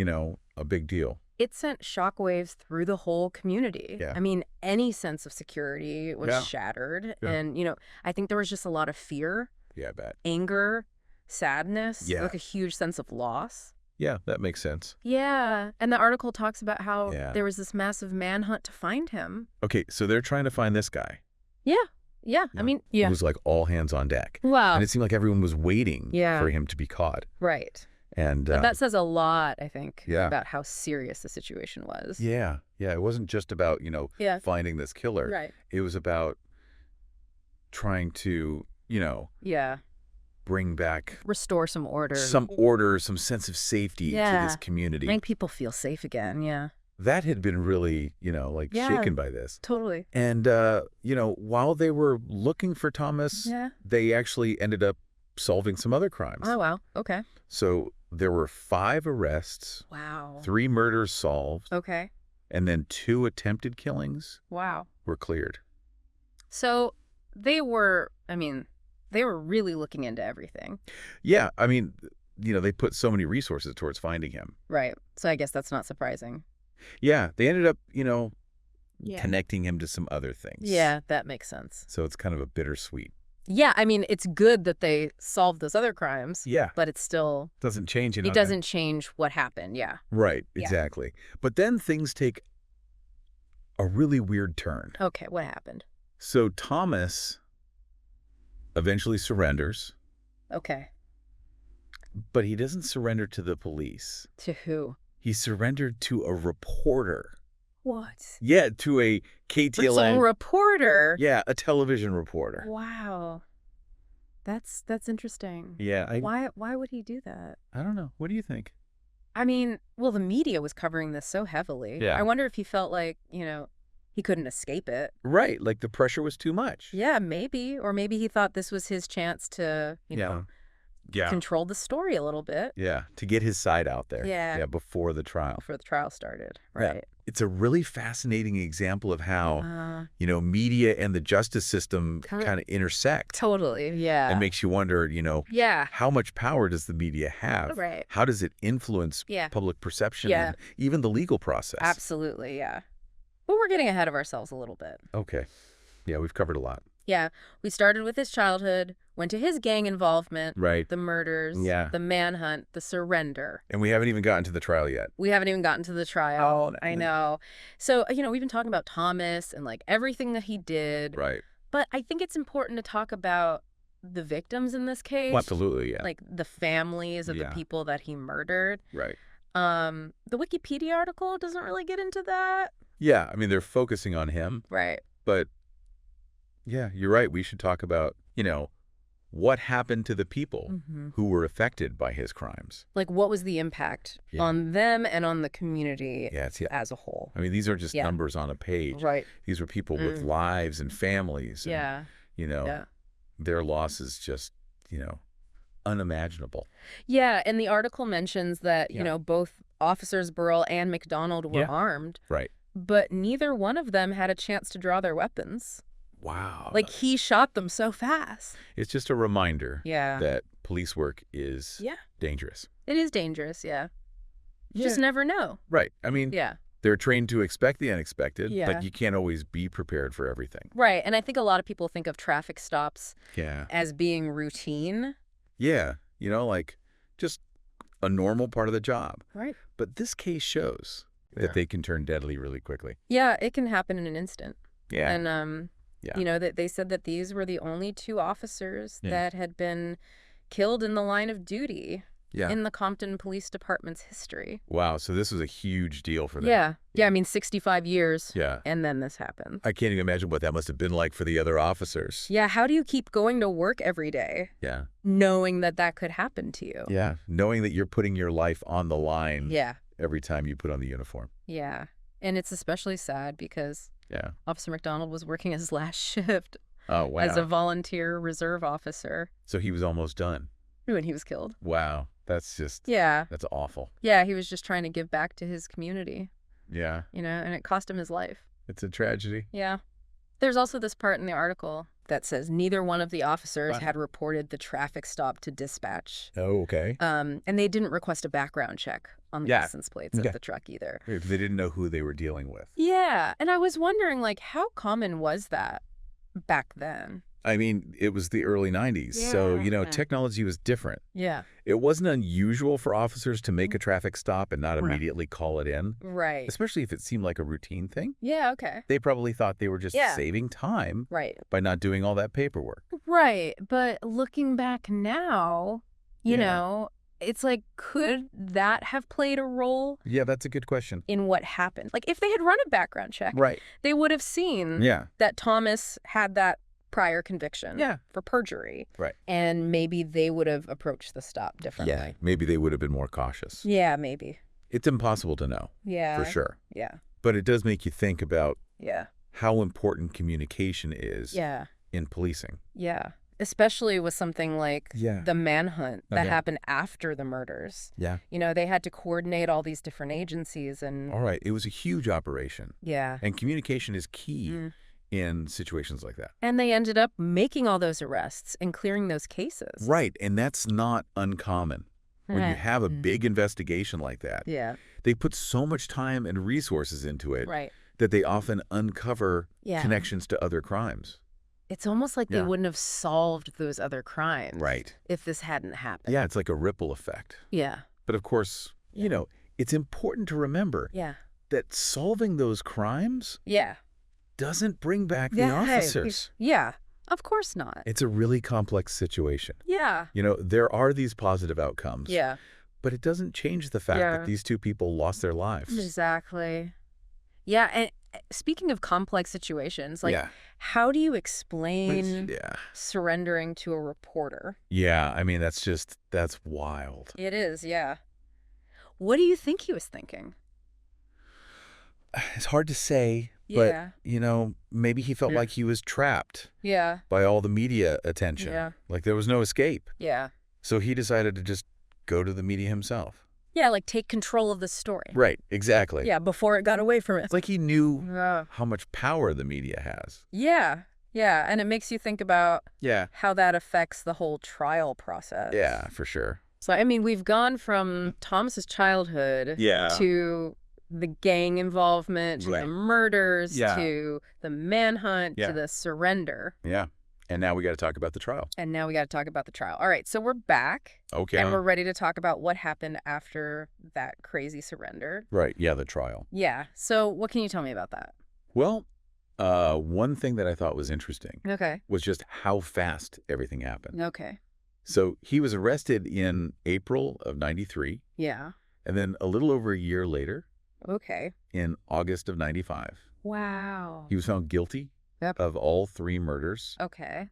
a big deal. It sent shockwaves through the whole community. Yeah. I mean, any sense of security was Yeah. shattered. Yeah. And, I think there was just a lot of fear, Yeah, I bet. anger, sadness, Yeah. like a huge sense of loss. Yeah, that makes sense. Yeah. And the article talks about how Yeah. there was this massive manhunt to find him. Okay, so they're trying to find this guy. Yeah. Yeah. I mean, yeah. It was like all hands on deck. Wow. And it seemed like everyone was waiting Yeah. for him to be caught. Right. And But that says a lot, I think, yeah. about how serious the situation was. Yeah. It wasn't just about, Yeah. finding this killer. Right. It was about trying to, Yeah. bring back Restore some order. some order, some sense of safety to Yeah. this community. Make people feel safe again. Yeah. That had been really, Yeah. shaken by this. Totally. And, while they were looking for Thomas, Yeah. they actually ended up solving some other crimes. Oh, wow. Okay. So there were 5 arrests, Wow. 3 murders solved, Okay. and then 2 attempted killings Wow. were cleared. So they were really looking into everything. Yeah, they put so many resources towards finding him. Right. So I guess that's not surprising. Yeah, they ended up, Yeah. connecting him to some other things. Yeah, that makes sense. So it's kind of a bittersweet. Yeah, it's good that they solved those other crimes. Yeah. But it's still, Doesn't change it doesn't change what happened. Yeah. Right, Yeah. exactly. But then things take a really weird turn. Okay, what happened? So Thomas eventually surrenders, Okay. but he doesn't surrender to the police. To who? He surrendered to a reporter. What? Yeah, to a So a KTLA. reporter? Yeah, a television reporter. Wow. That's interesting. Yeah, Why would he do that? I don't know. What do you think? Well, the media was covering this so heavily. Yeah. I wonder if he felt like, he couldn't escape it. Right, like the pressure was too much. Yeah, maybe. Or maybe he thought this was his chance to, control the story a little bit. Yeah, to get his side out there. Yeah. Yeah, before the trial. Before the trial started. Yeah. Right. It's a really fascinating example of how, Uh, media and the justice system Kinda- kind of intersect. Totally. Yeah. And makes you wonder, Yeah. how much power does the media have? Right. How does it influence Yeah. public perception Yeah. and even the legal process? Absolutely. Yeah. But we're getting ahead of ourselves a little bit. Okay. Yeah, we've covered a lot. Yeah. We started with his childhood, went to his gang involvement, Right. the murders, Yeah. the manhunt, the surrender. And we haven't even gotten to the trial yet. We haven't even gotten to the trial. Oh, I know. So, we've been talking about Thomas and everything that he did. Right. But I think it's important to talk about the victims in this case. Well, absolutely, yeah. Like the families of Yeah. the people that he murdered. Right. The Wikipedia article doesn't really get into that. Yeah, they're focusing on him, Right. but yeah, you're right. We should talk about, what happened to the people Mm-hmm. who were affected by his crimes. Like, what was the impact Yeah. on them and on the community Yeah, as a whole? these are just Yeah. numbers on a page. Right. These were people with lives and families. And, Yeah. Yeah. their loss is just, unimaginable. Yeah, and the article mentions that, Yeah. both Officers Burrell and McDonald were Yeah. armed, Right. but neither one of them had a chance to draw their weapons. Wow. Like, he shot them so fast. It's just a reminder Yeah. that police work is Yeah. dangerous. It is dangerous, yeah. You Yeah. just never know. Right. Yeah. They're trained to expect the unexpected, Yeah. but you can't always be prepared for everything. Right, and I think a lot of people think of traffic stops Yeah. as being routine. Yeah. Just a normal part of the job. Right. But this case shows that they can turn deadly really quickly. Yeah, it can happen in an instant. Yeah. And, Yeah. that they said that these were the only 2 officers Yeah. that had been killed in the line of duty Yeah. in the Compton Police Department's history. Wow. So this was a huge deal for them. Yeah. Yeah, 65 years. Yeah. And then this happens. I can't even imagine what that must have been like for the other officers. Yeah, how do you keep going to work every day Yeah. knowing that could happen to you? Yeah. Knowing that you're putting your life on the line Yeah. every time you put on the uniform. Yeah. And it's especially sad because Yeah. Officer McDonald was working his last shift Oh, wow. as a volunteer reserve officer So he was almost done. when he was killed. Wow. That's Yeah. that's awful. Yeah, he was just trying to give back to his community, Yeah. and it cost him his life. It's a tragedy. Yeah. There's also this part in the article that says neither one of the officers Right. had reported the traffic stop to dispatch. Oh, okay. And they didn't request a background check on the Yeah. license plates Okay. of the truck either. They didn't know who they were dealing with. Yeah. And I was wondering, how common was that back then? It was the early 90s. So, Yeah. technology was different. Yeah. It wasn't unusual for officers to make a traffic stop and not Right. immediately call it in, Right. especially if it seemed like a routine thing. Yeah, okay. They probably thought they were just Yeah. saving time Right. by not doing all that paperwork. Right. But looking back now, you Yeah. know, it's like, could that have played a role Yeah, that's a good question. in what happened? Like, if they had run a background check, Right. they would have seen Yeah. that Thomas had that prior conviction Yeah. for perjury. Right. And maybe they would have approached the stop differently. Yeah. Maybe they would have been more cautious. Yeah, maybe. It's impossible to know, Yeah. for sure. Yeah. But it does make you think about Yeah. how important communication is Yeah. in policing. Yeah. Especially with something like Yeah. the manhunt that Okay. happened after the murders. Yeah. You know, they had to coordinate all these different agencies and All right. It was a huge operation. yeah. And communication is key Mm. in situations like that. And they ended up making all those arrests and clearing those cases. Right. And that's not uncommon. When you have a big investigation like that, Yeah. they put so much time and resources into it Right. that they often uncover Yeah. connections to other crimes. It's almost like they Yeah. wouldn't have solved those other crimes Right. if this hadn't happened. Yeah, it's like a ripple effect. Yeah. But of course, you know, it's important to remember Yeah. that solving those crimes Yeah. doesn't bring back the Yeah, hey, officers. yeah. Of course not. It's a really complex situation. Yeah. You know, there are these positive outcomes, Yeah. but it doesn't change the fact Yeah. that these two people lost their lives. Exactly. Yeah, and speaking of complex situations, like yeah. how do you explain Yeah. surrendering to a reporter? Yeah, I mean, that's wild. It is, yeah. What do you think he was thinking? It's hard to say, Yeah. but, you know, maybe he felt Yeah. like he was trapped Yeah. by all the media attention. Yeah. Like there was no escape. Yeah. So he decided to just go to the media himself. Yeah, like take control of the story. Right, exactly. Yeah, before it got away from it. It's like he knew Yeah. how much power the media has. Yeah. Yeah, and it makes you think about Yeah. how that affects the whole trial process. Yeah, for sure. So, I mean, we've gone from Thomas's childhood Yeah. to the gang involvement, to Right. the murders, Yeah. to the manhunt, Yeah. to the surrender. Yeah. And now we got to talk about the trial. And now we got to talk about the trial. All right, so we're back. Okay. And we're ready to talk about what happened after that crazy surrender. Right. Yeah, the trial. Yeah. So what can you tell me about that? Well, one thing that I thought was interesting Okay. was just how fast everything happened. Okay. So he was arrested in April of 93, Yeah. and then a little over a year later, Okay. in August of 95, Wow. he was found guilty Yep. of all 3 murders Okay.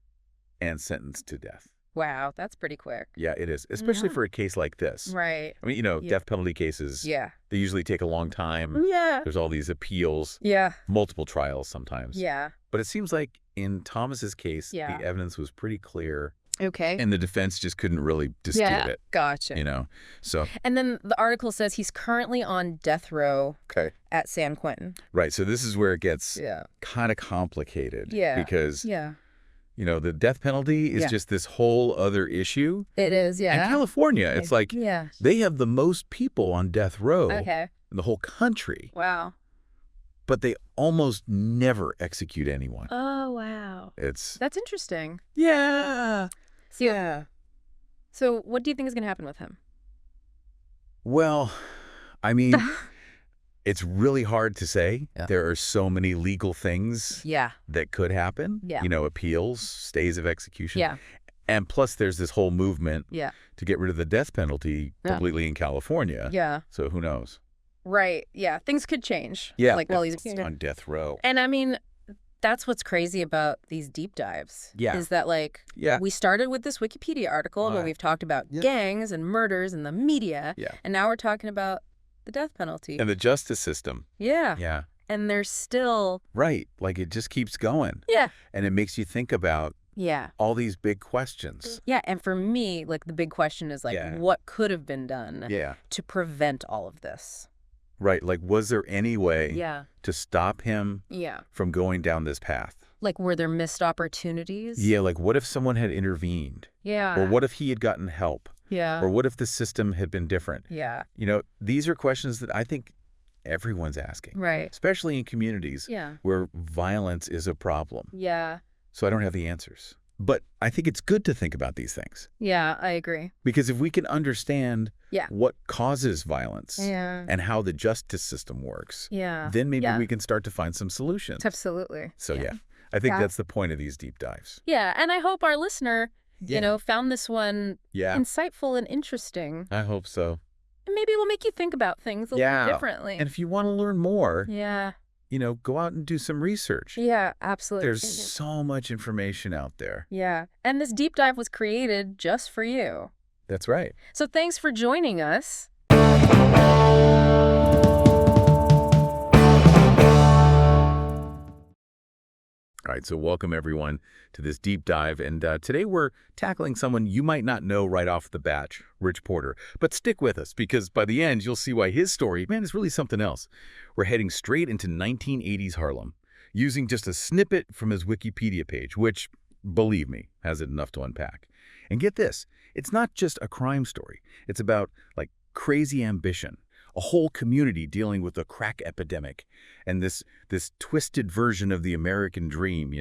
and sentenced to death. Wow, that's pretty quick. Yeah, it is, especially Yeah. for a case like this. Right. I mean, you know, Yeah. death penalty cases, Yeah. they usually take a long time. Yeah. There's all these appeals, Yeah. multiple trials sometimes. Yeah. But it seems like in Thomas's case, Yeah. the evidence was pretty clear, Okay. and the defense just couldn't really dispute yeah. it, Gotcha. you know? So, And then the article says he's currently on death row okay. at San Quentin. Right. So this is where it gets Yeah. kind of complicated. Yeah. Because, Yeah. you know, the death penalty is Yeah. just this whole other issue. It is, And yeah. California, it's like Yeah. they have the most people on death row Okay. in the whole country, Wow. but they almost never execute anyone. Oh, wow. It's, That's interesting. yeah. So, Yeah. So what do you think is going to happen with him? Well, I mean, it's really hard to say. Yeah. There are so many legal things Yeah. that could happen. Yeah. You know, appeals, stays of execution. Yeah. And plus there's this whole movement Yeah. to get rid of the death penalty Yeah. completely in California. Yeah. So who knows? Right. Yeah. Things could change. Yeah. Like, well, he's on death row. And I mean, that's what's crazy about these deep dives. Yeah. Is that, like, Yeah. we started with this Wikipedia article where Right. we've talked about Yeah. gangs and murders and the media. Yeah. And now we're talking about the death penalty. And the justice system. Yeah. Yeah. And there's still. Right. Like it just keeps going. Yeah. And it makes you think about Yeah. all these big questions. Yeah. And for me, like, the big question is, like, Yeah. what could have been done Yeah. to prevent all of this? Right. Like, was there any way Yeah. to stop him Yeah. from going down this path? Like, were there missed opportunities? Yeah. Like, what if someone had intervened? Yeah. Or what if he had gotten help? Yeah. Or what if the system had been different? Yeah. You know, these are questions that I think everyone's asking, Right. especially in communities Yeah. where violence is a problem. Yeah. So I don't have the answers. But I think it's good to think about these things Yeah. I agree. because if we can understand Yeah. what causes violence Yeah. and how the justice system works, Yeah. then maybe Yeah. we can start to find some solutions. Absolutely. So yeah, I think Yeah. that's the point of these deep dives. Yeah. And I hope our listener You know, found this one Yeah, insightful and interesting. I hope so. And maybe it'll make you think about things a little differently. And if you want to learn more, Yeah. go out and do some research. Yeah, absolutely. There's so much information out there. Yeah. And this deep dive was created just for you. That's right. So thanks for joining us. All right, so welcome everyone to this deep dive, and today we're tackling someone you might not know right off the bat, Rich Porter. But stick with us, because by the end you'll see why his story, man, is really something else. We're heading straight into 1980s Harlem, using just a snippet from his Wikipedia page, which, believe me, has enough to unpack. And get this, it's not just a crime story. It's about, like, crazy ambition, a whole community dealing with a crack epidemic, and this twisted version of the American dream.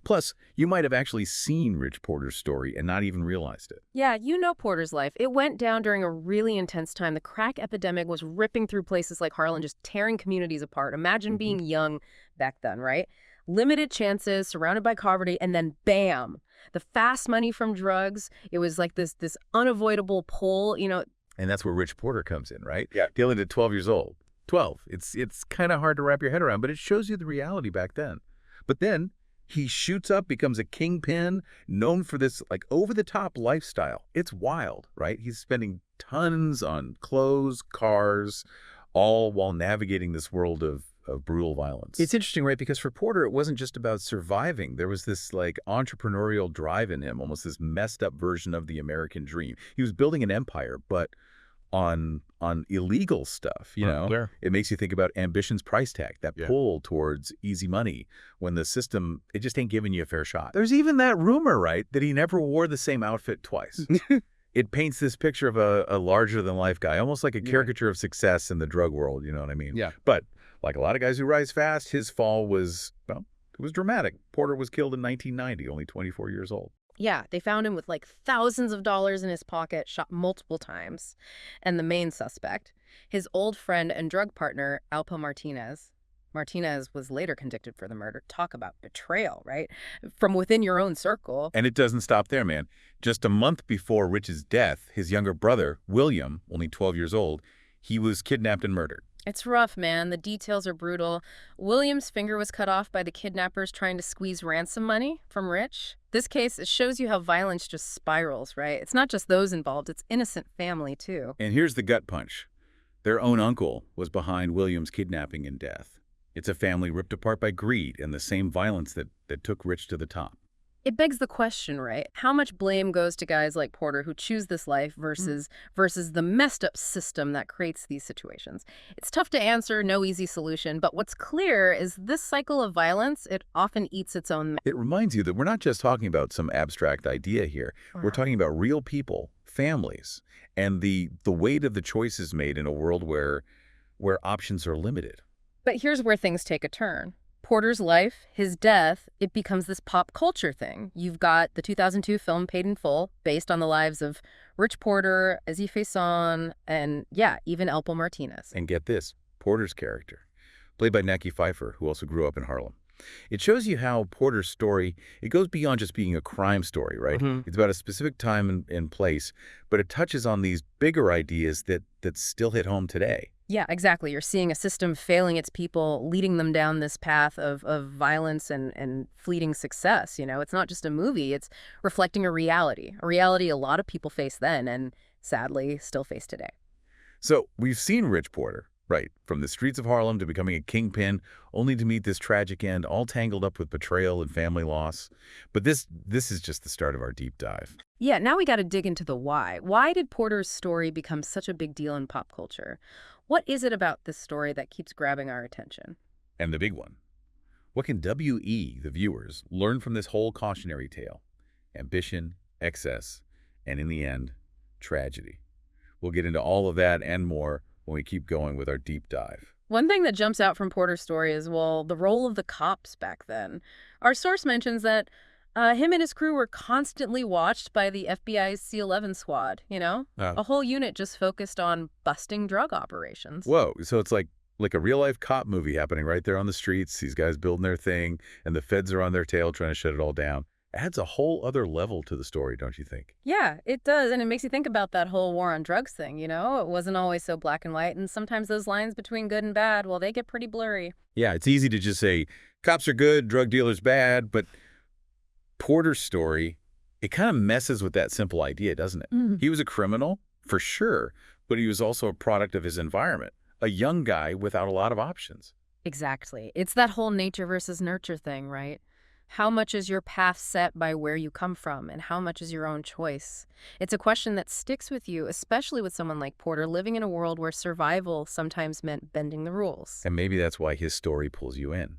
Plus, you might have actually seen Rich Porter's story and not even realized it. Yeah, you know Porter's life. It went down during a really intense time. The crack epidemic was ripping through places like Harlem, just tearing communities apart. Imagine being young back then, right? Limited chances, surrounded by poverty, and then bam, the fast money from drugs. It was like this unavoidable pull, And that's where Rich Porter comes in, right? Yeah. Dealing at 12 years old. 12. It's kind of hard to wrap your head around, but it shows you the reality back then. But then he shoots up, becomes a kingpin, known for this, like, over-the-top lifestyle. It's wild, right? He's spending tons on clothes, cars, all while navigating this world of brutal violence. It's interesting, right? Because for Porter, it wasn't just about surviving. There was this, like, entrepreneurial drive in him, almost this messed up version of the American dream. He was building an empire, but on illegal stuff, Clear. It makes you think about ambition's price tag, that Yeah. pull towards easy money when the system, it just ain't giving you a fair shot. There's even that rumor, right, that he never wore the same outfit twice. It paints this picture of a larger-than-life guy, almost like a caricature of success in the drug world, you know what I mean? Yeah. But like a lot of guys who rise fast, his fall was, well, it was dramatic. Porter was killed in 1990, only 24 years old. Yeah, they found him with like thousands of dollars in his pocket, shot multiple times. And the main suspect, his old friend and drug partner, Alpo Martinez. Martinez was later convicted for the murder. Talk about betrayal, right? From within your own circle. And it doesn't stop there, man. Just a month before Rich's death, his younger brother, William, only 12 years old, he was kidnapped and murdered. It's rough, man. The details are brutal. William's finger was cut off by the kidnappers trying to squeeze ransom money from Rich. This case, it shows you how violence just spirals, right? It's not just those involved, it's innocent family, too. And here's the gut punch. Their own uncle was behind William's kidnapping and death. It's a family ripped apart by greed and the same violence that took Rich to the top. It begs the question, right? How much blame goes to guys like Porter who choose this life versus the messed up system that creates these situations? It's tough to answer, no easy solution, but what's clear is this cycle of violence, it often eats its own. It reminds you that we're not just talking about some abstract idea here. We're talking about real people, families, and the weight of the choices made in a world where options are limited. But here's where things take a turn. Porter's life, his death, it becomes this pop culture thing. You've got the 2002 film Paid in Full, based on the lives of Rich Porter, Izzy Faison, and yeah, even Alpo Martinez. And get this, Porter's character, played by Naki Pfeiffer, who also grew up in Harlem. It shows you how Porter's story, it goes beyond just being a crime story, right? It's about a specific time and place, but it touches on these bigger ideas that still hit home today. Yeah, exactly. You're seeing a system failing its people, leading them down this path of violence and fleeting success. It's not just a movie. It's reflecting a reality a lot of people face then and sadly still face today. So we've seen Rich Porter, right, from the streets of Harlem to becoming a kingpin, only to meet this tragic end, all tangled up with betrayal and family loss. But this is just the start of our deep dive. Yeah, now we got to dig into the why. Why did Porter's story become such a big deal in pop culture? What is it about this story that keeps grabbing our attention? And the big one. What can WE, the viewers, learn from this whole cautionary tale? Ambition, excess, and in the end, tragedy. We'll get into all of that and more when we keep going with our deep dive. One thing that jumps out from Porter's story is, well, the role of the cops back then. Our source mentions that him and his crew were constantly watched by the FBI's C-11 squad, A whole unit just focused on busting drug operations. Whoa, so it's like a real-life cop movie happening right there on the streets, these guys building their thing, and the feds are on their tail trying to shut it all down. Adds a whole other level to the story, don't you think? Yeah, it does, and it makes you think about that whole war on drugs thing, you know? It wasn't always so black and white, and sometimes those lines between good and bad, well, they get pretty blurry. Yeah, it's easy to just say, cops are good, drug dealers bad, but Porter's story, it kind of messes with that simple idea, doesn't it? Mhm. He was a criminal, for sure, but he was also a product of his environment, a young guy without a lot of options. Exactly. It's that whole nature versus nurture thing, right? How much is your path set by where you come from, and how much is your own choice? It's a question that sticks with you, especially with someone like Porter living in a world where survival sometimes meant bending the rules. And maybe that's why his story pulls you in.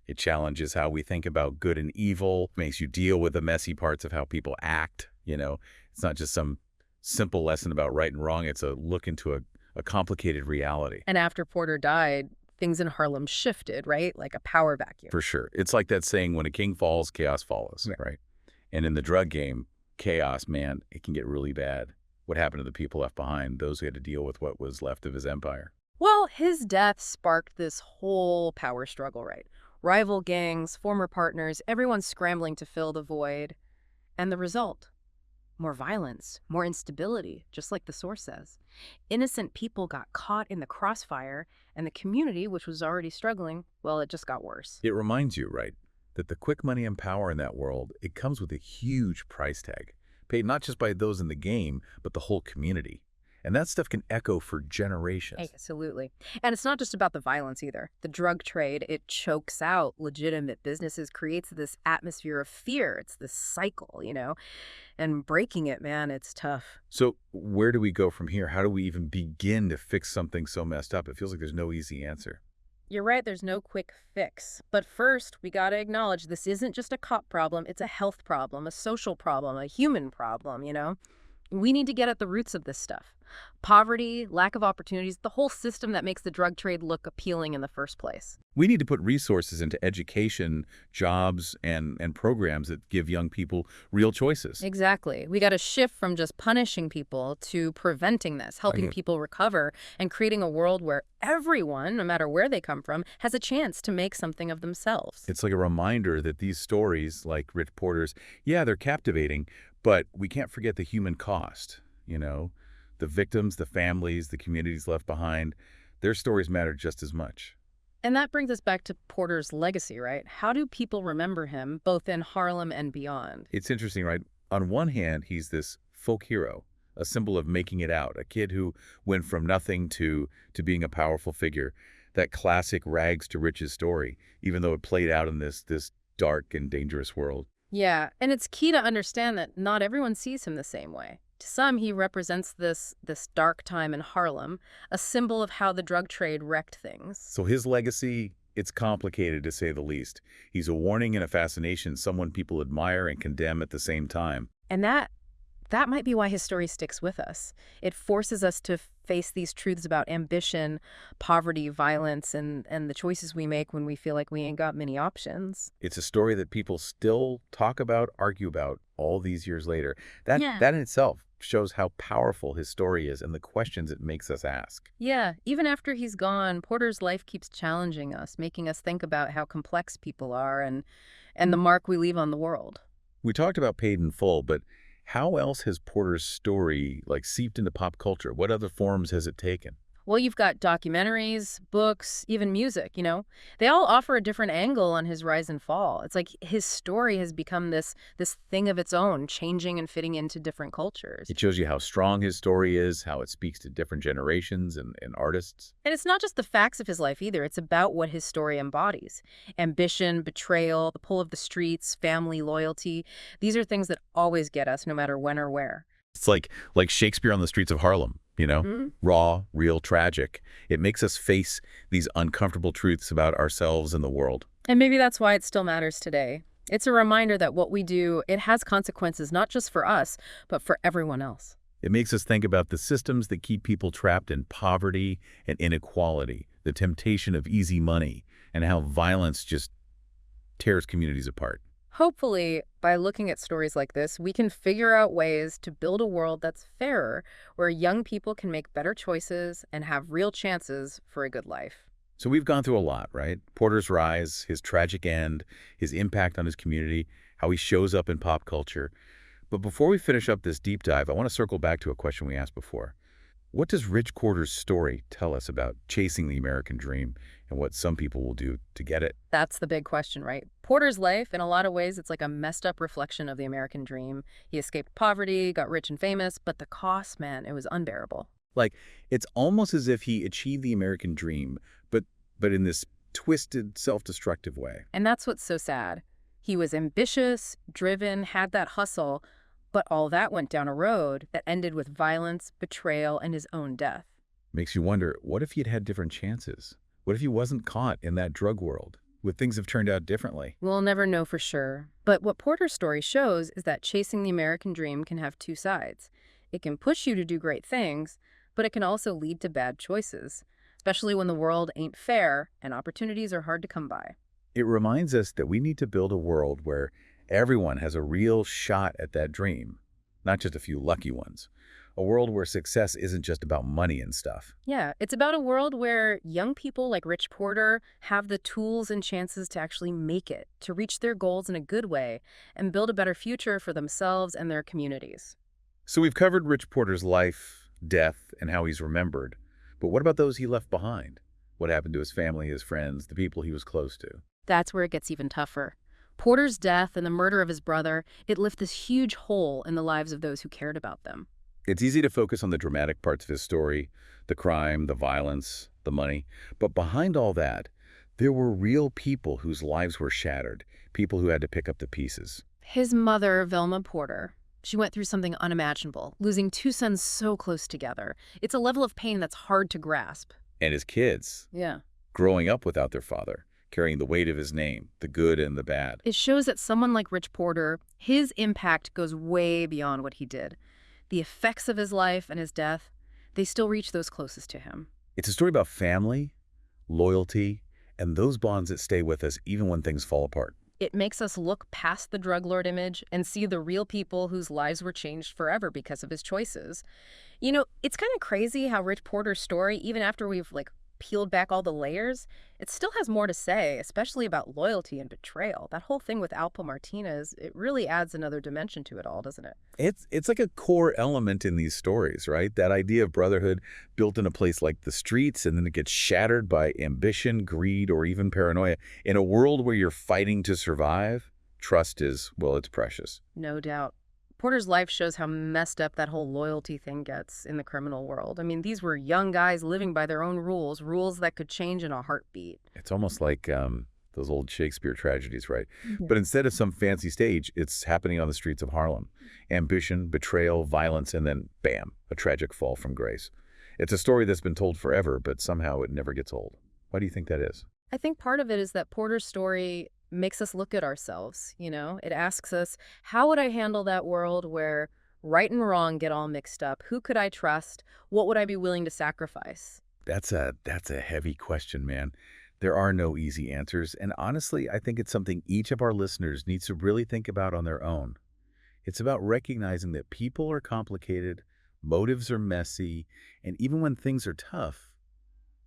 It challenges how we think about good and evil, makes you deal with the messy parts of how people act, you know? It's not just some simple lesson about right and wrong, it's a look into a complicated reality. And after Porter died, things in Harlem shifted, right? Like a power vacuum. For sure. It's like that saying, when a king falls, chaos follows, right? And in the drug game, chaos, man, it can get really bad. What happened to the people left behind, those who had to deal with what was left of his empire? Well, his death sparked this whole power struggle, right? Rival gangs, former partners, everyone scrambling to fill the void. And the result? More violence, more instability, just like the source says. Innocent people got caught in the crossfire, and the community, which was already struggling, well, it just got worse. It reminds you, right, that the quick money and power in that world, it comes with a huge price tag, paid not just by those in the game, but the whole community. And that stuff can echo for generations. Absolutely. And it's not just about the violence either. The drug trade, it chokes out legitimate businesses, creates this atmosphere of fear. It's this cycle, you know? And breaking it, man, it's tough. So where do we go from here? How do we even begin to fix something so messed up? It feels like there's no easy answer. You're right, there's no quick fix. But first, we gotta acknowledge this isn't just a cop problem, it's a health problem, a social problem, a human problem, you know? We need to get at the roots of this stuff. Poverty, lack of opportunities, the whole system that makes the drug trade look appealing in the first place. We need to put resources into education, jobs, and programs that give young people real choices. Exactly. We got to shift from just punishing people to preventing this, helping people recover, and creating a world where everyone, no matter where they come from, has a chance to make something of themselves. It's like a reminder that these stories, like Rich Porter's, yeah, they're captivating, but we can't forget the human cost, you know? The victims, the families, the communities left behind, their stories matter just as much. And that brings us back to Porter's legacy, right? How do people remember him, both in Harlem and beyond? It's interesting, right? On one hand, he's this folk hero, a symbol of making it out, a kid who went from nothing to being a powerful figure. That classic rags to riches story, even though it played out in this dark and dangerous world. Yeah, and it's key to understand that not everyone sees him the same way. To some, he represents this dark time in Harlem, a symbol of how the drug trade wrecked things. So his legacy, it's complicated to say the least. He's a warning and a fascination, someone people admire and condemn at the same time. And that might be why his story sticks with us. It forces us to face these truths about ambition, poverty, violence, and the choices we make when we feel like we ain't got many options. It's a story that people still talk about, argue about all these years later. That in itself shows how powerful his story is and the questions it makes us ask. Yeah, even after he's gone, Porter's life keeps challenging us, making us think about how complex people are and the mark we leave on the world. We talked about Paid in Full, but how else has Porter's story seeped into pop culture? What other forms has it taken? Well, you've got documentaries, books, even music, you know? They all offer a different angle on his rise and fall. It's like his story has become this thing of its own, changing and fitting into different cultures. It shows you how strong his story is, how it speaks to different generations and artists. And it's not just the facts of his life either. It's about what his story embodies. Ambition, betrayal, the pull of the streets, family, loyalty. These are things that always get us, no matter when or where. It's like Shakespeare on the streets of Harlem, you know? Mm-hmm. Raw, real, tragic. It makes us face these uncomfortable truths about ourselves and the world. And maybe that's why it still matters today. It's a reminder that what we do, it has consequences not just for us, but for everyone else. It makes us think about the systems that keep people trapped in poverty and inequality, the temptation of easy money, and how violence just tears communities apart. Hopefully, by looking at stories like this, we can figure out ways to build a world that's fairer, where young people can make better choices and have real chances for a good life. So we've gone through a lot, right? Porter's rise, his tragic end, his impact on his community, how he shows up in pop culture. But before we finish up this deep dive, I want to circle back to a question we asked before. What does Rich Porter's story tell us about chasing the American dream and what some people will do to get it? That's the big question, right? Porter's life, in a lot of ways, it's like a messed up reflection of the American dream. He escaped poverty, got rich and famous, but the cost, man, it was unbearable. Like, it's almost as if he achieved the American dream, but in this twisted, self-destructive way. And that's what's so sad. He was ambitious, driven, had that hustle, but all that went down a road that ended with violence, betrayal, and his own death. Makes you wonder, what if he had had different chances? What if he wasn't caught in that drug world? Would things have turned out differently? We'll never know for sure. But what Porter's story shows is that chasing the American dream can have two sides. It can push you to do great things, but it can also lead to bad choices, especially when the world ain't fair and opportunities are hard to come by. It reminds us that we need to build a world where everyone has a real shot at that dream, not just a few lucky ones. A world where success isn't just about money and stuff. Yeah, it's about a world where young people like Rich Porter have the tools and chances to actually make it, to reach their goals in a good way, and build a better future for themselves and their communities. So we've covered Rich Porter's life, death, and how he's remembered. But what about those he left behind? What happened to his family, his friends, the people he was close to? That's where it gets even tougher. Porter's death and the murder of his brother, it left this huge hole in the lives of those who cared about them. It's easy to focus on the dramatic parts of his story, the crime, the violence, the money. But behind all that, there were real people whose lives were shattered, people who had to pick up the pieces. His mother, Velma Porter, she went through something unimaginable, losing two sons so close together. It's a level of pain that's hard to grasp. And his kids, Yeah. growing up without their father, carrying the weight of his name, the good and the bad. It shows that someone like Rich Porter, his impact goes way beyond what he did. The effects of his life and his death, they still reach those closest to him. It's a story about family, loyalty, and those bonds that stay with us even when things fall apart. It makes us look past the drug lord image and see the real people whose lives were changed forever because of his choices. You know, it's kind of crazy how Rich Porter's story, even after we've peeled back all the layers, it still has more to say, especially about loyalty and betrayal. That whole thing with Alpo Martinez, it really adds another dimension to it all, doesn't it? It's like a core element in these stories, right? That idea of brotherhood built in a place like the streets, and then it gets shattered by ambition, greed, or even paranoia. In a world where you're fighting to survive, trust is, well, it's precious. No doubt. Porter's life shows how messed up that whole loyalty thing gets in the criminal world. I mean, these were young guys living by their own rules, rules that could change in a heartbeat. It's almost like those old Shakespeare tragedies, right? But instead of some fancy stage, it's happening on the streets of Harlem. Ambition, betrayal, violence, and then, bam, a tragic fall from grace. It's a story that's been told forever, but somehow it never gets old. Why do you think that is? I think part of it is that Porter's story makes us look at ourselves, you know? It asks us, how would I handle that world where right and wrong get all mixed up? Who could I trust? What would I be willing to sacrifice? That's a heavy question, man. There are no easy answers, and honestly, I think it's something each of our listeners needs to really think about on their own. It's about recognizing that people are complicated, motives are messy, and even when things are tough,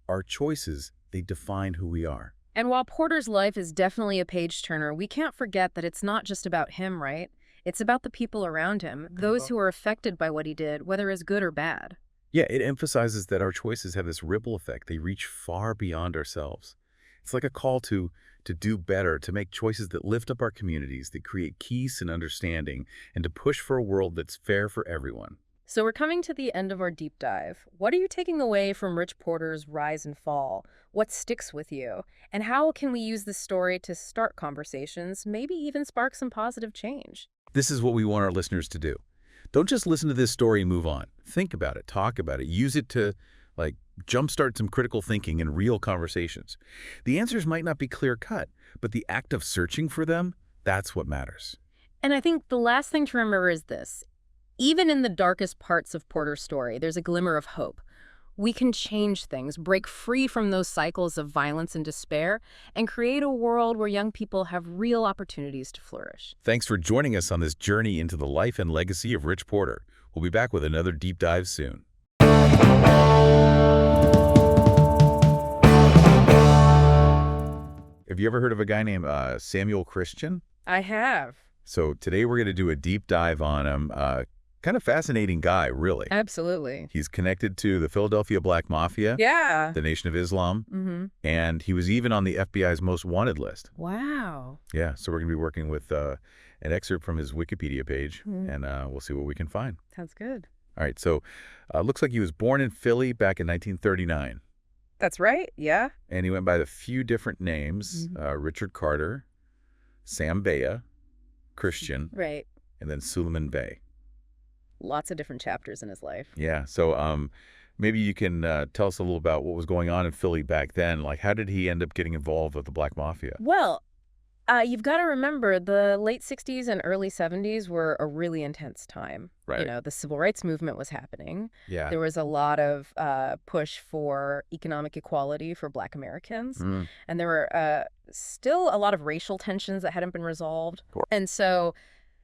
our choices, they define who we are. And while Porter's life is definitely a page-turner, we can't forget that it's not just about him, right? It's about the people around him, those who are affected by what he did, whether it's good or bad. Yeah, it emphasizes that our choices have this ripple effect. They reach far beyond ourselves. It's like a call to do better, to make choices that lift up our communities, that create peace and understanding, and to push for a world that's fair for everyone. So we're coming to the end of our deep dive. What are you taking away from Rich Porter's rise and fall? What sticks with you? And how can we use this story to start conversations, maybe even spark some positive change? This is what we want our listeners to do. Don't just listen to this story and move on. Think about it, talk about it, use it to jumpstart some critical thinking and real conversations. The answers might not be clear-cut, but the act of searching for them, that's what matters. And I think the last thing to remember is this. Even in the darkest parts of Porter's story, there's a glimmer of hope. We can change things, break free from those cycles of violence and despair, and create a world where young people have real opportunities to flourish. Thanks for joining us on this journey into the life and legacy of Rich Porter. We'll be back with another deep dive soon. Have you ever heard of a guy named Samuel Christian? I have. So today we're going to do a deep dive on him. Kind of fascinating guy, really. Absolutely. He's connected to the Philadelphia Black Mafia, Yeah. the Nation of Islam, and he was even on the FBI's most wanted list. Wow. Yeah, so we're going to be working with an excerpt from his Wikipedia page, and we'll see what we can find. Sounds good. All right, so looks like he was born in Philly back in 1939. That's right. Yeah. And he went by a few different names, Richard Carter, Sam Bea, Christian, Right. and then Suleiman Bey. Lots of different chapters in his life. Yeah, so maybe you can tell us a little about what was going on in Philly back then. Like, how did he end up getting involved with the Black Mafia? Well, you've got to remember the late 60s and early 70s were a really intense time. Right. You know, the civil rights movement was happening. Yeah. There was a lot of push for economic equality for Black Americans. And there were still a lot of racial tensions that hadn't been resolved. And so,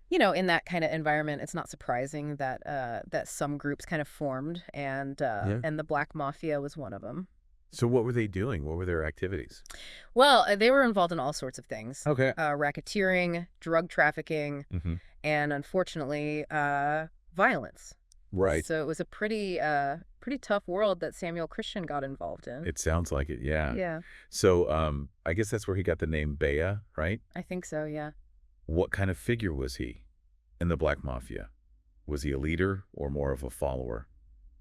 you know, in that kind of environment, it's not surprising that that some groups kind of formed, and the Black Mafia was one of them. So what were they doing? What were their activities? Well, they were involved in all sorts of things. Okay. Racketeering, drug trafficking, and unfortunately, violence. Right. So it was a pretty tough world that Samuel Christian got involved in. It sounds like it, yeah. Yeah, So I guess that's where he got the name Bea, right? I think so, yeah. What kind of figure was he in the Black Mafia? Was he a leader or more of a follower?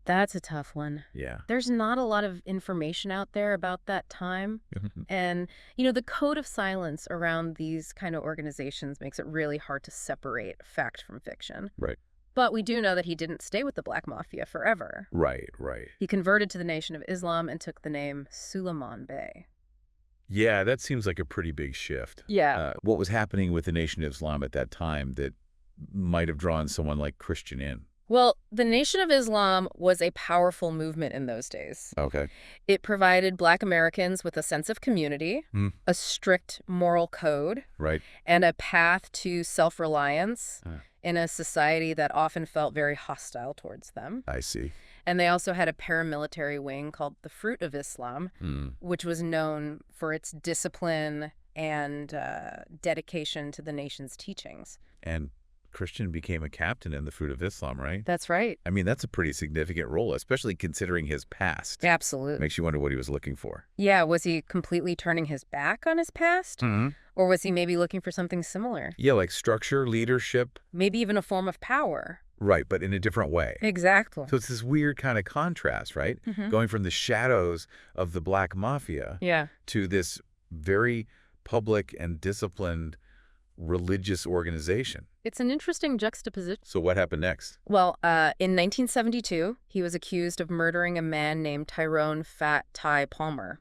That's a tough one. Yeah. There's not a lot of information out there about that time. And, you know, the code of silence around these kind of organizations makes it really hard to separate fact from fiction. Right. But we do know that he didn't stay with the Black Mafia forever. Right, right. He converted to the Nation of Islam and took the name Suleiman Bey. Yeah, that seems like a pretty big shift. Yeah. What was happening with the Nation of Islam at that time that might have drawn someone like Christian in? Well, the Nation of Islam was a powerful movement in those days. Okay. It provided Black Americans with a sense of community, a strict moral code, Right. and a path to self-reliance in a society that often felt very hostile towards them. I see. And they also had a paramilitary wing called the Fruit of Islam, which was known for its discipline and dedication to the nation's teachings. And Christian became a captain in the Fruit of Islam, right? That's right. I mean, that's a pretty significant role, especially considering his past. Absolutely. Makes you wonder what he was looking for. Yeah, was he completely turning his back on his past? Or was he maybe looking for something similar? Yeah, like structure, leadership. Maybe even a form of power. Right, but in a different way. Exactly. So it's this weird kind of contrast, right? Going from the shadows of the Black Mafia to this very public and disciplined religious organization. It's an interesting juxtaposition. So what happened next? Well, in 1972, he was accused of murdering a man named Tyrone Fat Ty Palmer.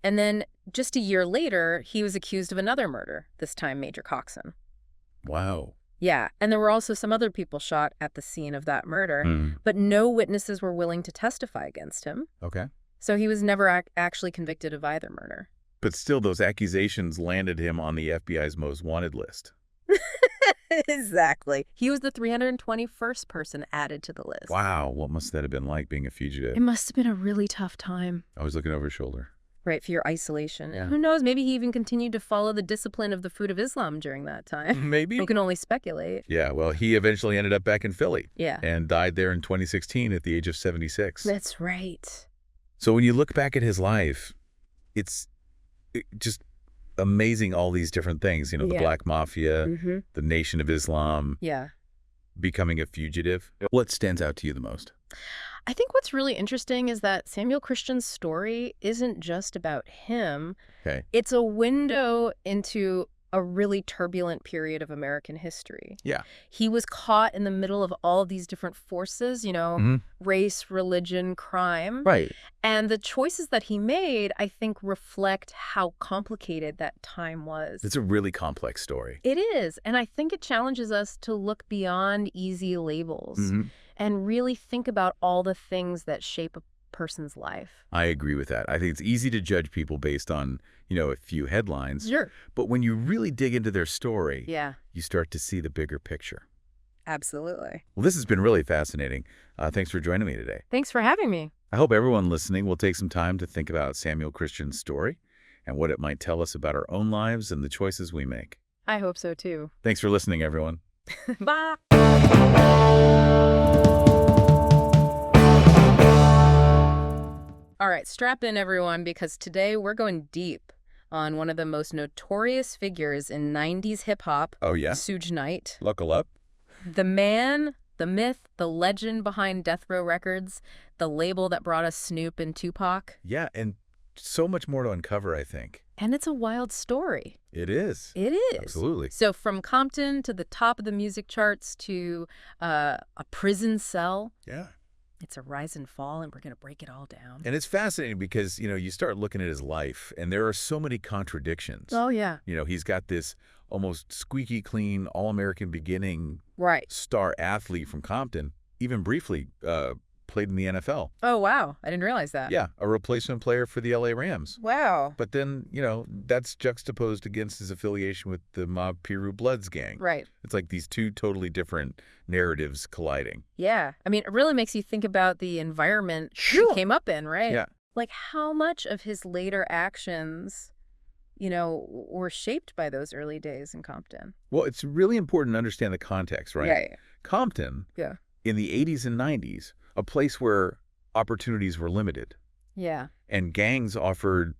And then just a year later, he was accused of another murder, this time Major Coxon. Wow. Yeah, and there were also some other people shot at the scene of that murder, but no witnesses were willing to testify against him. Okay. So he was never actually convicted of either murder. But still, those accusations landed him on the FBI's most wanted list. Exactly. He was the 321st person added to the list. Wow, what must that have been like being a fugitive? It must have been a really tough time. Always looking over his shoulder. Right, for your isolation. Yeah. Who knows, maybe he even continued to follow the discipline of the Fruit of Islam during that time. Maybe. We can only speculate. Yeah, well, he eventually ended up back in Philly. Yeah. And died there in 2016 at the age of 76. That's right. So when you look back at his life, it's just amazing, all these different things. You know, the Black Mafia, the Nation of Islam, becoming a fugitive. What stands out to you the most? I think what's really interesting is that Samuel Christian's story isn't just about him. Okay. It's a window into a really turbulent period of American history. Yeah. He was caught in the middle of all of these different forces, you know, race, religion, crime. Right. And the choices that he made, I think, reflect how complicated that time was. It's a really complex story. It is. And I think it challenges us to look beyond easy labels and really think about all the things that shape a person's life. I agree with that. I think it's easy to judge people based on, you know, a few headlines. Sure. But when you really dig into their story, you start to see the bigger picture. Absolutely. Well, this has been really fascinating. Thanks for joining me today. Thanks for having me. I hope everyone listening will take some time to think about Samuel Christian's story and what it might tell us about our own lives and the choices we make. I hope so, too. Thanks for listening, everyone. Bye. All right, strap in, everyone, because today we're going deep on one of the most notorious figures in 90s hip-hop, Oh, yeah? Suge Knight. Buckle up. The man, the myth, the legend behind Death Row Records, the label that brought us Snoop and Tupac. Yeah, and so much more to uncover, I think. And it's a wild story. It is. It is. Absolutely. So from Compton to the top of the music charts to a prison cell, Yeah. it's a rise and fall, and we're going to break it all down. And it's fascinating because, you start looking at his life, and there are so many contradictions. Oh, yeah. He's got this almost squeaky clean, all-American beginning Right. star athlete from Compton, even briefly played in the NFL. Oh, wow. I didn't realize that. Yeah, a replacement player for the LA Rams. Wow. But then, that's juxtaposed against his affiliation with the Mob Piru Bloods gang. Right. It's like these two totally different narratives colliding. Yeah. I mean, it really makes you think about the environment Sure. he came up in, right? Yeah. Like how much of his later actions, were shaped by those early days in Compton. Well, it's really important to understand the context, right? Yeah. Compton, Yeah. in the 80s and 90s, a place where opportunities were limited Yeah. and gangs offered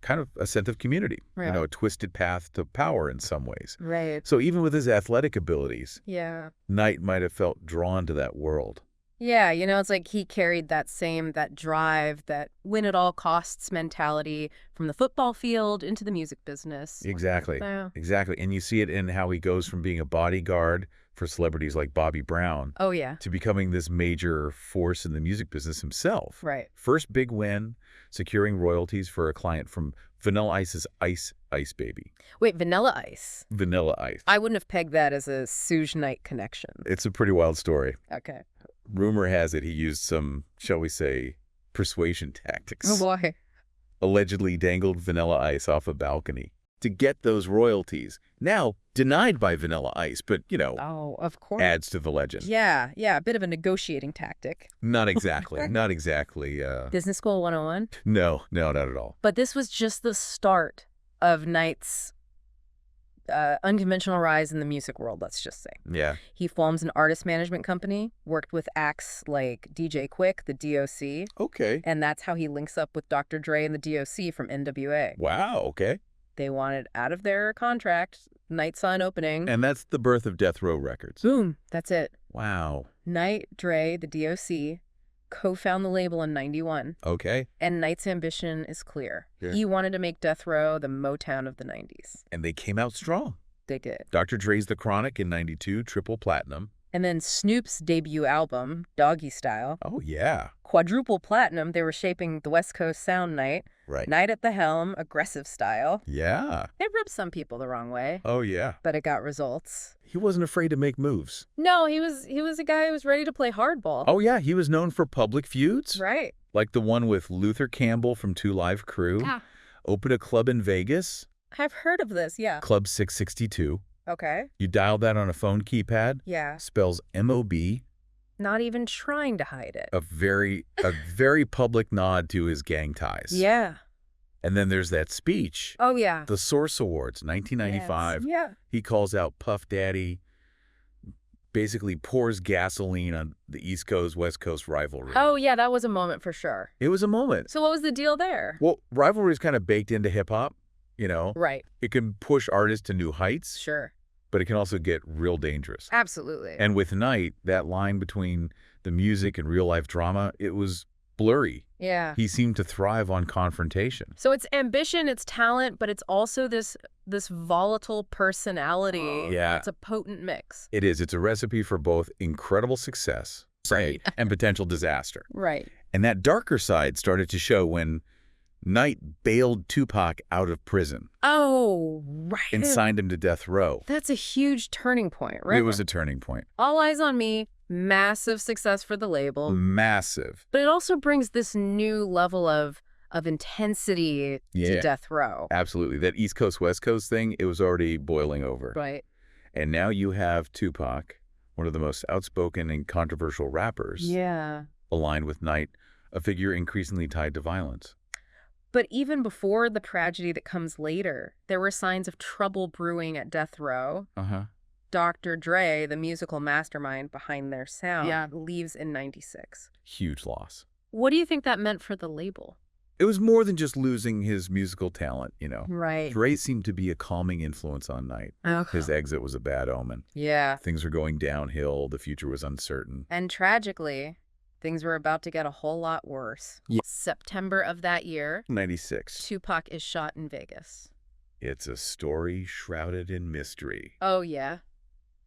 kind of a sense of community, Right. a twisted path to power in some ways. Right. So even with his athletic abilities, Yeah. Knight might have felt drawn to that world. Yeah, it's like he carried that drive, that win at all costs mentality from the football field into the music business. Exactly. Yeah. Exactly. And you see it in how he goes from being a bodyguard for celebrities like Bobby Brown Oh, yeah. to becoming this major force in the music business himself. Right. First big win, securing royalties for a client from Vanilla Ice's Ice Baby. Wait, Vanilla Ice. Vanilla Ice. I wouldn't have pegged that as a Suge Knight connection. It's a pretty wild story. Okay. Rumor has it he used some, shall we say, persuasion tactics. Oh, boy. Allegedly dangled Vanilla Ice off a balcony to get those royalties. Now denied by Vanilla Ice, but, Oh, of course. adds to the legend. Yeah, a bit of a negotiating tactic. Not exactly. Not exactly. Business School 101. No, not at all. But this was just the start of Knight's unconventional rise in the music world, let's just say. Yeah. He forms an artist management company, worked with acts like DJ Quick, the DOC, Okay. and that's how he links up with Dr. Dre and the DOC from NWA. Wow. Okay. They wanted out of their contract. Knight saw an opening. And that's the birth of Death Row Records. Boom. That's it. Wow. Knight, Dre, the DOC, co-found the label in 91. Okay. And Knight's ambition is clear. Yeah. He wanted to make Death Row the Motown of the 90s. And they came out strong. They did. Dr. Dre's The Chronic in 92, triple platinum. And then Snoop's debut album, Doggy Style, Oh, yeah. quadruple platinum. They were shaping the West Coast sound. Right. Night at the Helm, aggressive style. Yeah. It rubbed some people the wrong way, Oh, yeah. but it got results. He wasn't afraid to make moves. No, he was a guy who was ready to play hardball. Oh, yeah. He was known for public feuds. Right. Like the one with Luther Campbell from Two Live Crew. Yeah. Opened a club in Vegas, I've heard of this, yeah. Club 662. Okay. You dial that on a phone keypad. Yeah. Spells M-O-B. Not even trying to hide it. A very public nod to his gang ties. Yeah. And then there's that speech. Oh, yeah. The Source Awards, 1995. Yes. Yeah. He calls out Puff Daddy, basically pours gasoline on the East Coast, West Coast rivalry. Oh, yeah, that was a moment for sure. It was a moment. So what was the deal there? Well, rivalry is kind of baked into hip-hop, Right. It can push artists to new heights, Sure. but it can also get real dangerous. Absolutely. And with Knight, that line between the music and real-life drama, it was blurry. yeah. He seemed to thrive on confrontation. So it's ambition, it's talent, but it's also this volatile personality. Yeah. It's a potent mix. It is. It's a recipe for both incredible success Right. and potential disaster. Right. And that darker side started to show when Knight bailed Tupac out of prison Oh, right. and signed him to death row. That's a huge turning point, right? It was a turning point. All Eyes on Me, massive success for the label. Massive. But it also brings this new level of intensity Yeah. to death row. Absolutely. That East Coast, West Coast thing, it was already boiling over. Right. And now you have Tupac, one of the most outspoken and controversial rappers, Yeah. aligned with Knight, a figure increasingly tied to violence. But even before the tragedy that comes later, there were signs of trouble brewing at death row. Uh-huh. Dr. Dre, the musical mastermind behind their sound, Yeah. leaves in '96. Huge loss. What do you think that meant for the label? It was more than just losing his musical talent, Right. Dre seemed to be a calming influence on Knight. Okay. His exit was a bad omen. Yeah. Things were going downhill. The future was uncertain. And tragically, things were about to get a whole lot worse. Yeah. September of that year, 96. Tupac is shot in Vegas. It's a story shrouded in mystery. Oh, yeah?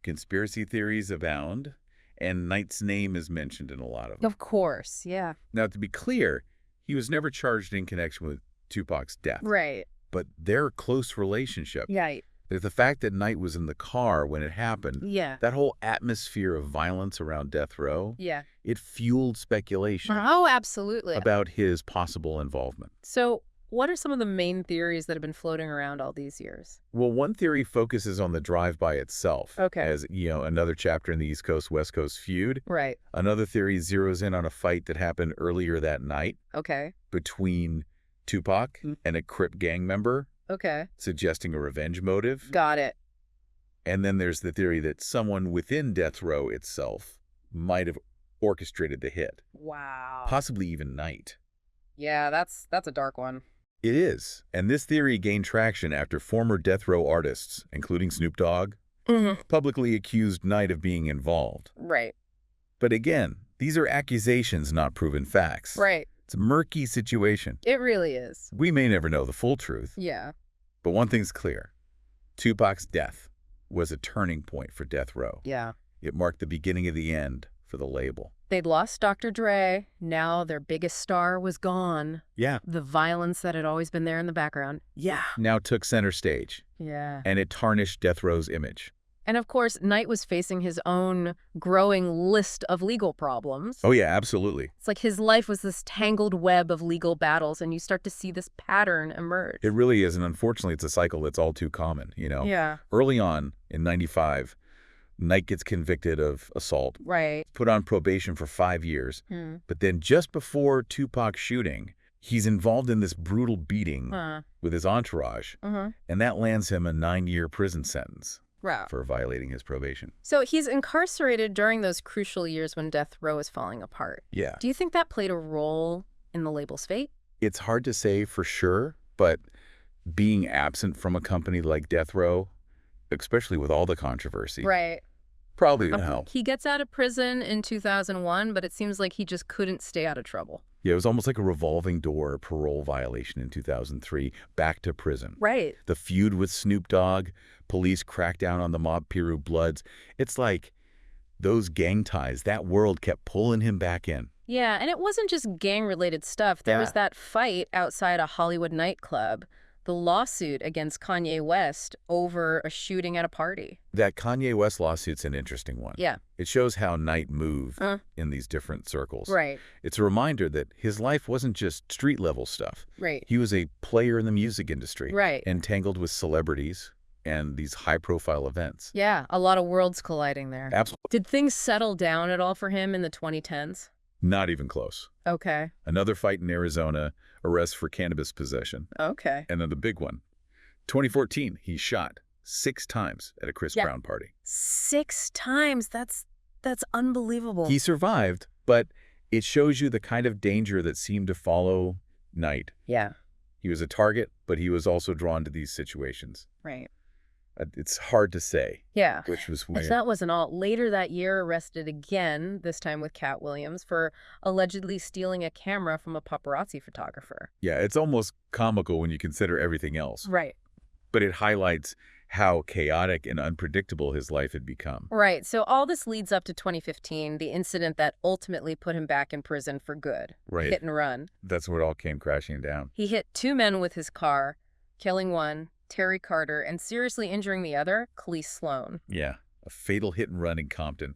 Conspiracy theories abound, and Knight's name is mentioned in a lot of them. Of course, yeah. Now, to be clear, he was never charged in connection with Tupac's death. Right. But their close relationship, Right. the fact that Knight was in the car when it happened, Yeah. that whole atmosphere of violence around death row, Yeah. it fueled speculation Oh, absolutely. about his possible involvement. So, what are some of the main theories that have been floating around all these years? Well, one theory focuses on the drive-by itself. Okay. As, another chapter in the East Coast-West Coast feud. Right. Another theory zeroes in on a fight that happened earlier that night Okay. between Tupac and a Crip gang member, Okay. suggesting a revenge motive. Got it. And then there's the theory that someone within death row itself might have orchestrated the hit, Wow. possibly even Knight. Yeah, that's a dark one. It is, and this theory gained traction after former death row artists, including Snoop Dogg, publicly accused Knight of being involved. Right. But again, these are accusations, not proven facts. Right. It's a murky situation. It really is. We may never know the full truth, Yeah. but one thing's clear. Tupac's death was a turning point for death row. Yeah. It marked the beginning of the end for the label. They'd lost Dr. Dre. Now their biggest star was gone. Yeah. The violence that had always been there in the background. Yeah. Now took center stage, Yeah. and it tarnished death row's image. And of course, Knight was facing his own growing list of legal problems. Oh, yeah, absolutely. It's like his life was this tangled web of legal battles, and you start to see this pattern emerge. It really is, and unfortunately, it's a cycle that's all too common, Yeah. Early on, in '95, Knight gets convicted of assault, Right. put on probation for 5 years, but then just before Tupac's shooting, he's involved in this brutal beating with his entourage, and that lands him a 9-year prison sentence Wow. for violating his probation. So he's incarcerated during those crucial years when death row is falling apart. Yeah. Do you think that played a role in the label's fate? It's hard to say for sure, but being absent from a company like death row, especially with all the controversy, Right. probably didn't help. He gets out of prison in 2001, but it seems like he just couldn't stay out of trouble. Yeah, it was almost like a revolving door parole violation in 2003, back to prison. Right. The feud with Snoop Dogg, police crack down on the mob Piru Bloods. It's like those gang ties, that world kept pulling him back in. Yeah, and it wasn't just gang-related stuff. There was Yeah. that fight outside a Hollywood nightclub, the lawsuit against Kanye West over a shooting at a party. That Kanye West lawsuit's an interesting one. Yeah. It shows how Knight moved in these different circles. Right. It's a reminder that his life wasn't just street-level stuff. Right. He was a player in the music industry. Right. Entangled with celebrities and these high-profile events. Yeah, a lot of worlds colliding there. Absolutely. Did things settle down at all for him in the 2010s? Not even close. Okay. Another fight in Arizona, arrest for cannabis possession. Okay. And then the big one. 2014, he's shot 6 times at a Chris Brown party. 6 times. That's unbelievable. He survived, but it shows you the kind of danger that seemed to follow Knight. Yeah. He was a target, but he was also drawn to these situations. Right. It's hard to say. Yeah. Which was If weird. that wasn't all, later that year arrested again, this time with Cat Williams, for allegedly stealing a camera from a paparazzi photographer. Yeah, it's almost comical when you consider everything else. Right. But it highlights how chaotic and unpredictable his life had become. Right. So all this leads up to 2015, the incident that ultimately put him back in prison for good. Right. Hit and run. That's where it all came crashing down. He hit 2 men with his car, killing one, Terry Carter, and seriously injuring the other, Khalees Sloan. Yeah, a fatal hit and run in Compton.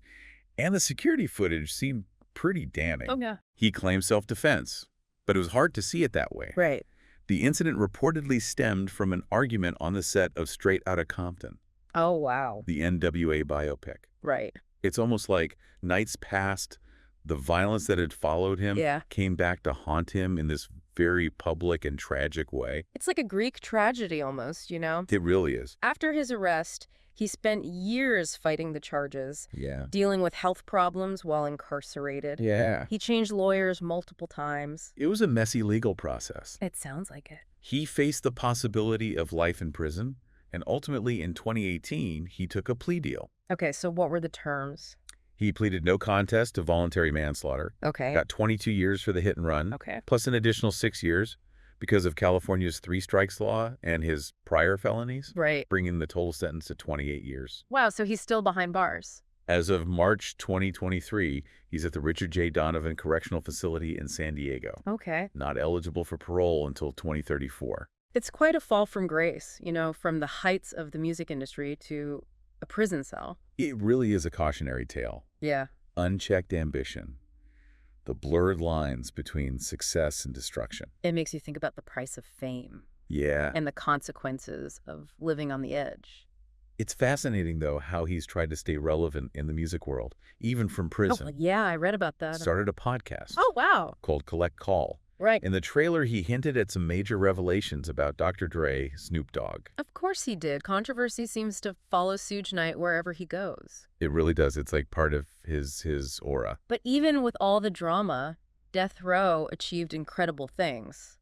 And the security footage seemed pretty damning. Oh, yeah. He claimed self-defense, but it was hard to see it that way. Right. The incident reportedly stemmed from an argument on the set of Straight Outta Compton, Oh, wow. the NWA biopic. Right. It's almost like Knight's past, the violence that had followed him, Yeah. came back to haunt him in this very public and tragic way. It's like a Greek tragedy almost, you know? It really is. After his arrest, he spent years fighting the charges, Yeah. dealing with health problems while incarcerated. Yeah. He changed lawyers multiple times. It was a messy legal process. It sounds like it. He faced the possibility of life in prison, and ultimately in 2018, he took a plea deal. Okay, so what were the terms? He pleaded no contest to voluntary manslaughter, Okay. got 22 years for the hit and run, Okay. plus an additional 6 years because of California's 3 strikes law and his prior felonies, Right. bringing the total sentence to 28 years. Wow, so he's still behind bars. As of March 2023, he's at the Richard J. Donovan Correctional Facility in San Diego, Okay. not eligible for parole until 2034. It's quite a fall from grace, you know, from the heights of the music industry to a prison cell. It really is a cautionary tale. Yeah. Unchecked ambition, the blurred lines between success and destruction. It makes you think about the price of fame Yeah. and the consequences of living on the edge. It's fascinating, though, how he's tried to stay relevant in the music world, even from prison. Oh, yeah, I read about that. Started a podcast Oh, wow. called Collect Call. Right. In the trailer, he hinted at some major revelations about Dr. Dre, Snoop Dogg. Of course he did. Controversy seems to follow Suge Knight wherever he goes. It really does. It's like part of his aura. But even with all the drama, Death Row achieved incredible things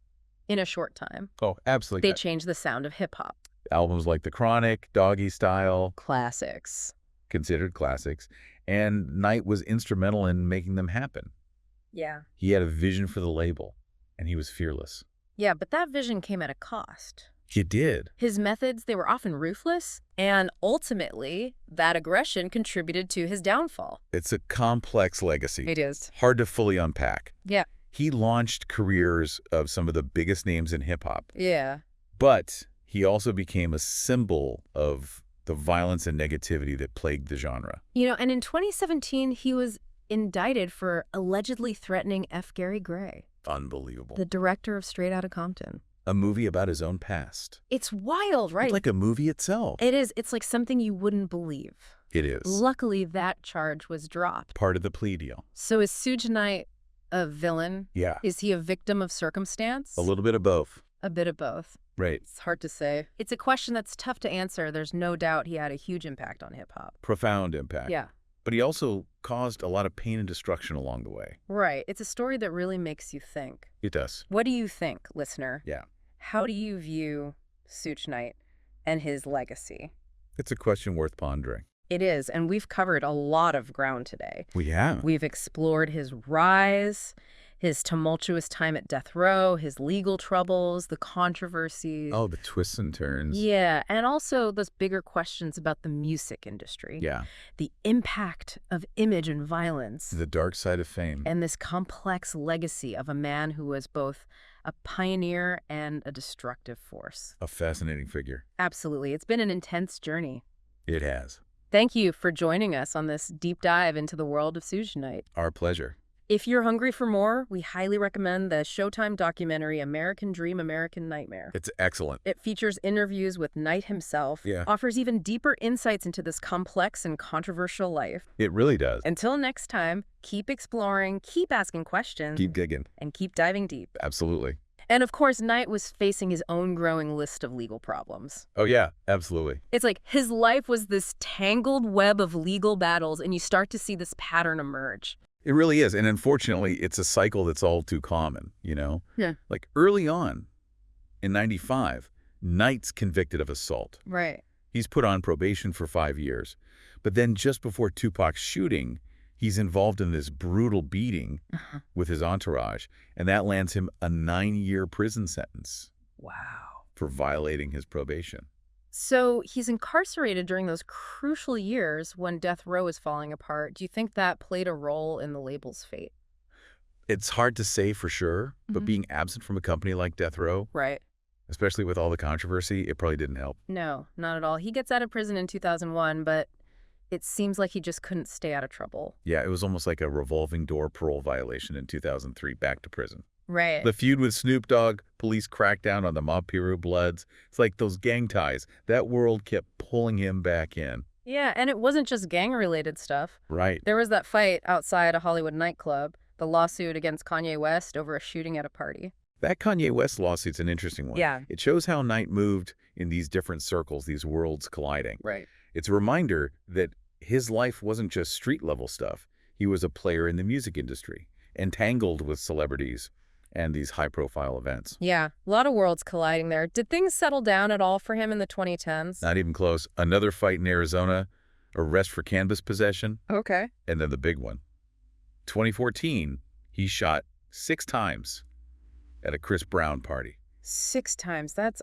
in a short time. Oh, absolutely. They changed the sound of hip-hop. Albums like The Chronic, Doggy Style, Classics. considered classics, and Knight was instrumental in making them happen. Yeah. He had a vision for the label, and he was fearless. Yeah, but that vision came at a cost. He did. His methods, they were often ruthless, and ultimately, that aggression contributed to his downfall. It's a complex legacy. It is. Hard to fully unpack. Yeah. He launched careers of some of the biggest names in hip-hop, Yeah. but he also became a symbol of the violence and negativity that plagued the genre. You know, and in 2017, he was indicted for allegedly threatening F. Gary Gray, Unbelievable. the director of Straight Outta Compton. A movie about his own past. It's wild, right? It's like a movie itself. It is. It's like something you wouldn't believe. It is. Luckily, that charge was dropped. Part of the plea deal. So is Suge Knight a villain? Yeah. Is he a victim of circumstance? A little bit of both. A bit of both. Right. It's hard to say. It's a question that's tough to answer. There's no doubt he had a huge impact on hip-hop. Profound impact. Yeah. But he also caused a lot of pain and destruction along the way. Right. It's a story that really makes you think. It does. What do you think, listener? Yeah. How do you view Suge Knight and his legacy? It's a question worth pondering. It is, and we've covered a lot of ground today. We have. We've explored his rise, his tumultuous time at death row, his legal troubles, the controversies. Oh, the twists and turns. Yeah, and also those bigger questions about the music industry. Yeah. The impact of image and violence. The dark side of fame. And this complex legacy of a man who was both a pioneer and a destructive force. A fascinating figure. Absolutely. It's been an intense journey. It has. Thank you for joining us on this deep dive into the world of Suge Knight. Our pleasure. If you're hungry for more, we highly recommend the Showtime documentary American Dream, American Nightmare. It's excellent. It features interviews with Knight himself, offers even deeper insights into this complex and controversial life. It really does. Until next time, keep exploring, keep asking questions, Keep digging. and keep diving deep. Absolutely. And of course, Knight was facing his own growing list of legal problems. Oh, yeah, absolutely. It's like his life was this tangled web of legal battles, and you start to see this pattern emerge. It really is. And unfortunately, it's a cycle that's all too common, you know? Yeah. Like early on, in 95, Knight's convicted of assault. Right. He's put on probation for 5 years. But then just before Tupac's shooting, he's involved in this brutal beating with his entourage, and that lands him a 9-year prison sentence. Wow. For violating his probation. So he's incarcerated during those crucial years when death row is falling apart. Do you think that played a role in the label's fate? It's hard to say for sure, but being absent from a company like Death Row, Right. especially with all the controversy, it probably didn't help. No, not at all. He gets out of prison in 2001, but it seems like he just couldn't stay out of trouble. Yeah, it was almost like a revolving door parole violation in 2003, back to prison. Right. The feud with Snoop Dogg, police crackdown on the Mob Piru Bloods. It's like those gang ties. That world kept pulling him back in. Yeah, and it wasn't just gang-related stuff. Right. There was that fight outside a Hollywood nightclub, the lawsuit against Kanye West over a shooting at a party. That Kanye West lawsuit's an interesting one. Yeah. It shows how Knight moved in these different circles, these worlds colliding. Right. It's a reminder that his life wasn't just street-level stuff. He was a player in the music industry, entangled with celebrities and these high-profile events. Yeah, a lot of worlds colliding there. Did things settle down at all for him in the 2010s? Not even close. Another fight in Arizona, arrest for cannabis possession, Okay. and then the big one. 2014, he shot 6 times at a Chris Brown party. 6 times. That's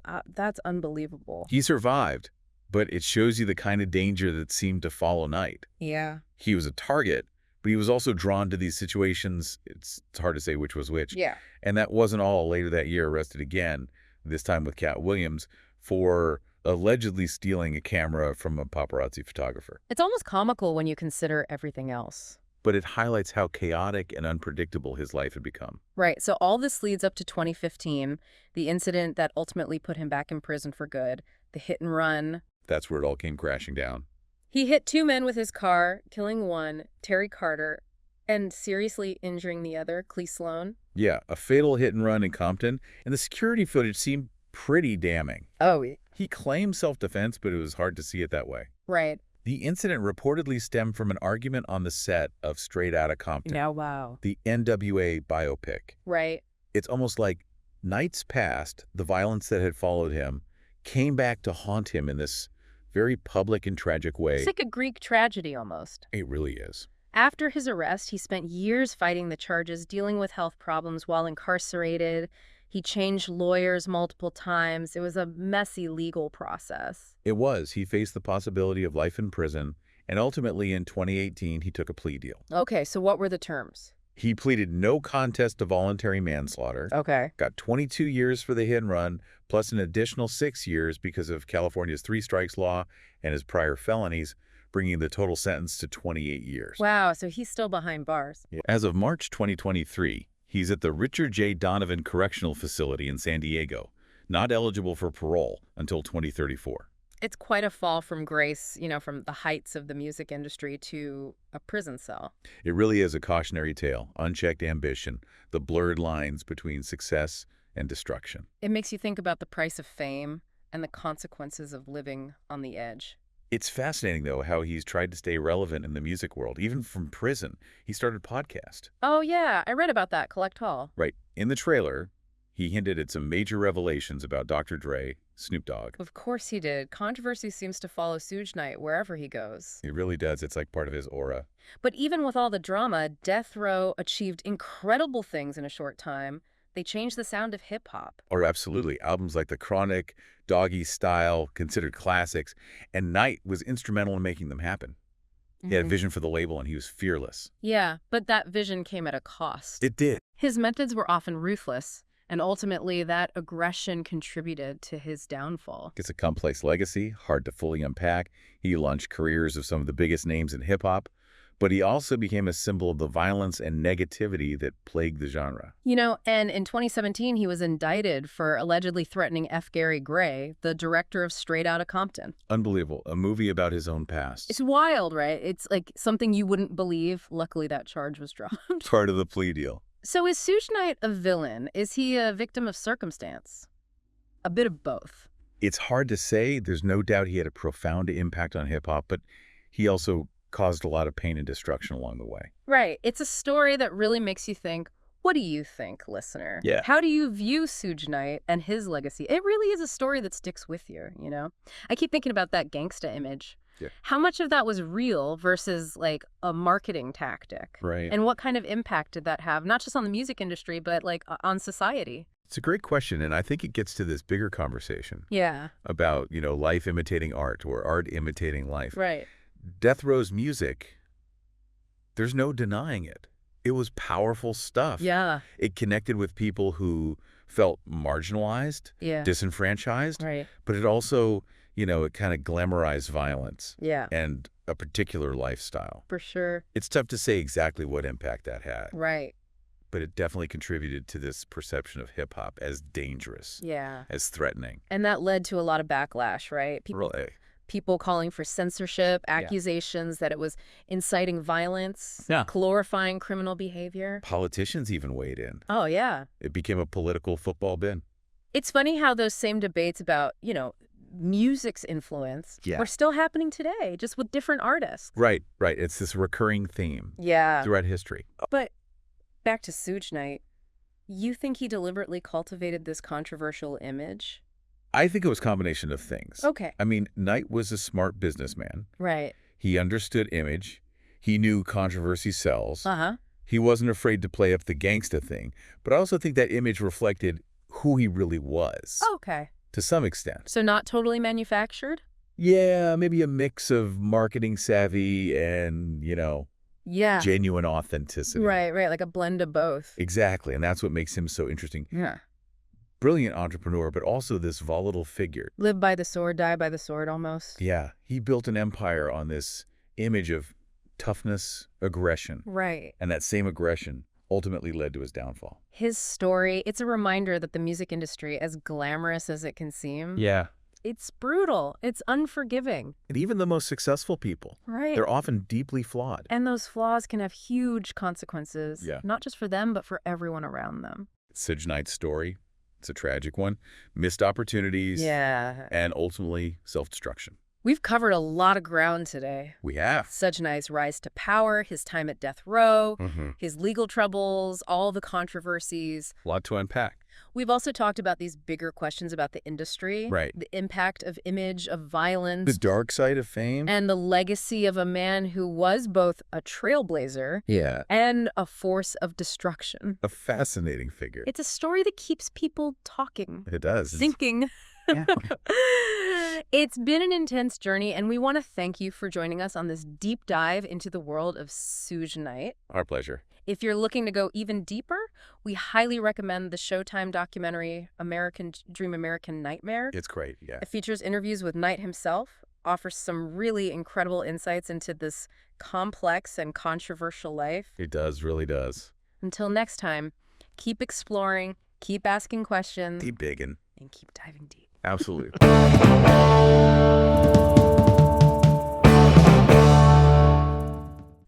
unbelievable. He survived, but it shows you the kind of danger that seemed to follow Knight. Yeah. He was a target, but he was also drawn to these situations. It's hard to say which was which. Yeah. And that wasn't all. Later that year, arrested again, this time with Cat Williams, for allegedly stealing a camera from a paparazzi photographer. It's almost comical when you consider everything else. But it highlights how chaotic and unpredictable his life had become. Right. So all this leads up to 2015, the incident that ultimately put him back in prison for good, the hit and run. That's where it all came crashing down. He hit 2 men with his car, killing one, Terry Carter, and seriously injuring the other, Clee Sloan. Yeah, a fatal hit and run in Compton, and the security footage seemed pretty damning. Oh, He claimed self-defense, but it was hard to see it that way. right. The incident reportedly stemmed from an argument on the set of Straight Outta Compton, Now, wow. the NWA biopic. Right. It's almost like Knight's past, the violence that had followed him, came back to haunt him in this very public and tragic way. It's like a Greek tragedy almost. It really is. After his arrest, he spent years fighting the charges, dealing with health problems while incarcerated. He changed lawyers multiple times. It was a messy legal process. It was. He faced the possibility of life in prison, and ultimately in 2018, he took a plea deal. Okay, so what were the terms? He pleaded no contest to voluntary manslaughter, Okay. got 22 years for the hit and run, plus an additional 6 years because of California's 3 strikes law and his prior felonies, bringing the total sentence to 28 years. Wow, so he's still behind bars. As of March 2023, he's at the Richard J. Donovan Correctional Facility in San Diego, not eligible for parole until 2034. It's quite a fall from grace, from the heights of the music industry to a prison cell. It really is a cautionary tale, unchecked ambition, the blurred lines between success and destruction. It makes you think about the price of fame and the consequences of living on the edge. It's fascinating, though, how he's tried to stay relevant in the music world, even from prison. He started a podcast. Oh, yeah, I read about that, Collect Hall. Right. In the trailer, he hinted at some major revelations about Dr. Dre, Snoop Dogg. Of course he did. Controversy seems to follow Suge Knight wherever he goes. It really does. It's like part of his aura. But even with all the drama, Death Row achieved incredible things in a short time. They changed the sound of hip-hop. Or absolutely. Albums like The Chronic, Doggy Style, considered classics. And Knight was instrumental in making them happen. He had a vision for the label, and he was fearless. Yeah, but that vision came at a cost. It did. His methods were often ruthless, and ultimately that aggression contributed to his downfall. It's a complex legacy, hard to fully unpack. He launched careers of some of the biggest names in hip-hop, but he also became a symbol of the violence and negativity that plagued the genre. And in 2017, he was indicted for allegedly threatening F. Gary Gray, the director of Straight Outta Compton. Unbelievable. A movie about his own past. It's wild, right? It's like something you wouldn't believe. Luckily, that charge was dropped. Part of the plea deal. So is Suge Knight a villain? Is he a victim of circumstance? A bit of both. It's hard to say. There's no doubt he had a profound impact on hip-hop, but he also caused a lot of pain and destruction along the way. Right. It's a story that really makes you think, what do you think, listener? Yeah. How do you view Suge Knight and his legacy? It really is a story that sticks with you, I keep thinking about that gangsta image. Yeah. How much of that was real versus like a marketing tactic? Right. And what kind of impact did that have, not just on the music industry, but like on society? It's a great question, and I think it gets to this bigger conversation Yeah. about, life imitating art or art imitating life. Right. Death Row's music, there's no denying it. It was powerful stuff. Yeah. It connected with people who felt marginalized, Yeah. disenfranchised, Right. but it also, it kind of glamorized violence Yeah. and a particular lifestyle. For sure. It's tough to say exactly what impact that had, Right. but it definitely contributed to this perception of hip-hop as dangerous, Yeah. as threatening. And that led to a lot of backlash, right? Really. people calling for censorship, accusations that it was inciting violence, glorifying criminal behavior. Politicians even weighed in. Oh, yeah. It became a political football bin. It's funny how those same debates about, music's influence are still happening today, just with different artists. Right. It's this recurring theme throughout history. But back to Suge Knight, you think he deliberately cultivated this controversial image? I think it was a combination of things. Okay. I mean, Knight was a smart businessman. Right. He understood image. He knew controversy sells. Uh-huh. He wasn't afraid to play up the gangsta thing. But I also think that image reflected who he really was. Okay. To some extent. So not totally manufactured? Yeah, maybe a mix of marketing savvy and, genuine authenticity. Right, like a blend of both. Exactly, and that's what makes him so interesting. Yeah. Brilliant entrepreneur, but also this volatile figure. Live by the sword, die by the sword almost. Yeah, he built an empire on this image of toughness, aggression. Right. And that same aggression ultimately led to his downfall. His story, it's a reminder that the music industry, as glamorous as it can seem, it's brutal. It's unforgiving. And even the most successful people, they're often deeply flawed. And those flaws can have huge consequences, Yeah. not just for them, but for everyone around them. Suge Knight's story, it's a tragic one. Missed opportunities. Yeah. And ultimately self-destruction. We've covered a lot of ground today. We have. Suge Knight's rise to power, his time at death row, his legal troubles, all the controversies. A lot to unpack. We've also talked about these bigger questions about the industry. Right. The impact of image, of violence. The dark side of fame. And the legacy of a man who was both a trailblazer and a force of destruction. A fascinating figure. It's a story that keeps people talking. It does. Thinking. Yeah. It's been an intense journey, and we want to thank you for joining us on this deep dive into the world of Suge Knight. Our pleasure. If you're looking to go even deeper, we highly recommend the Showtime documentary American Dream American Nightmare. It's great, yeah. It features interviews with Knight himself, offers some really incredible insights into this complex and controversial life. It does, really does. Until next time, keep exploring, keep asking questions. Keep digging. And keep diving deep. Absolutely.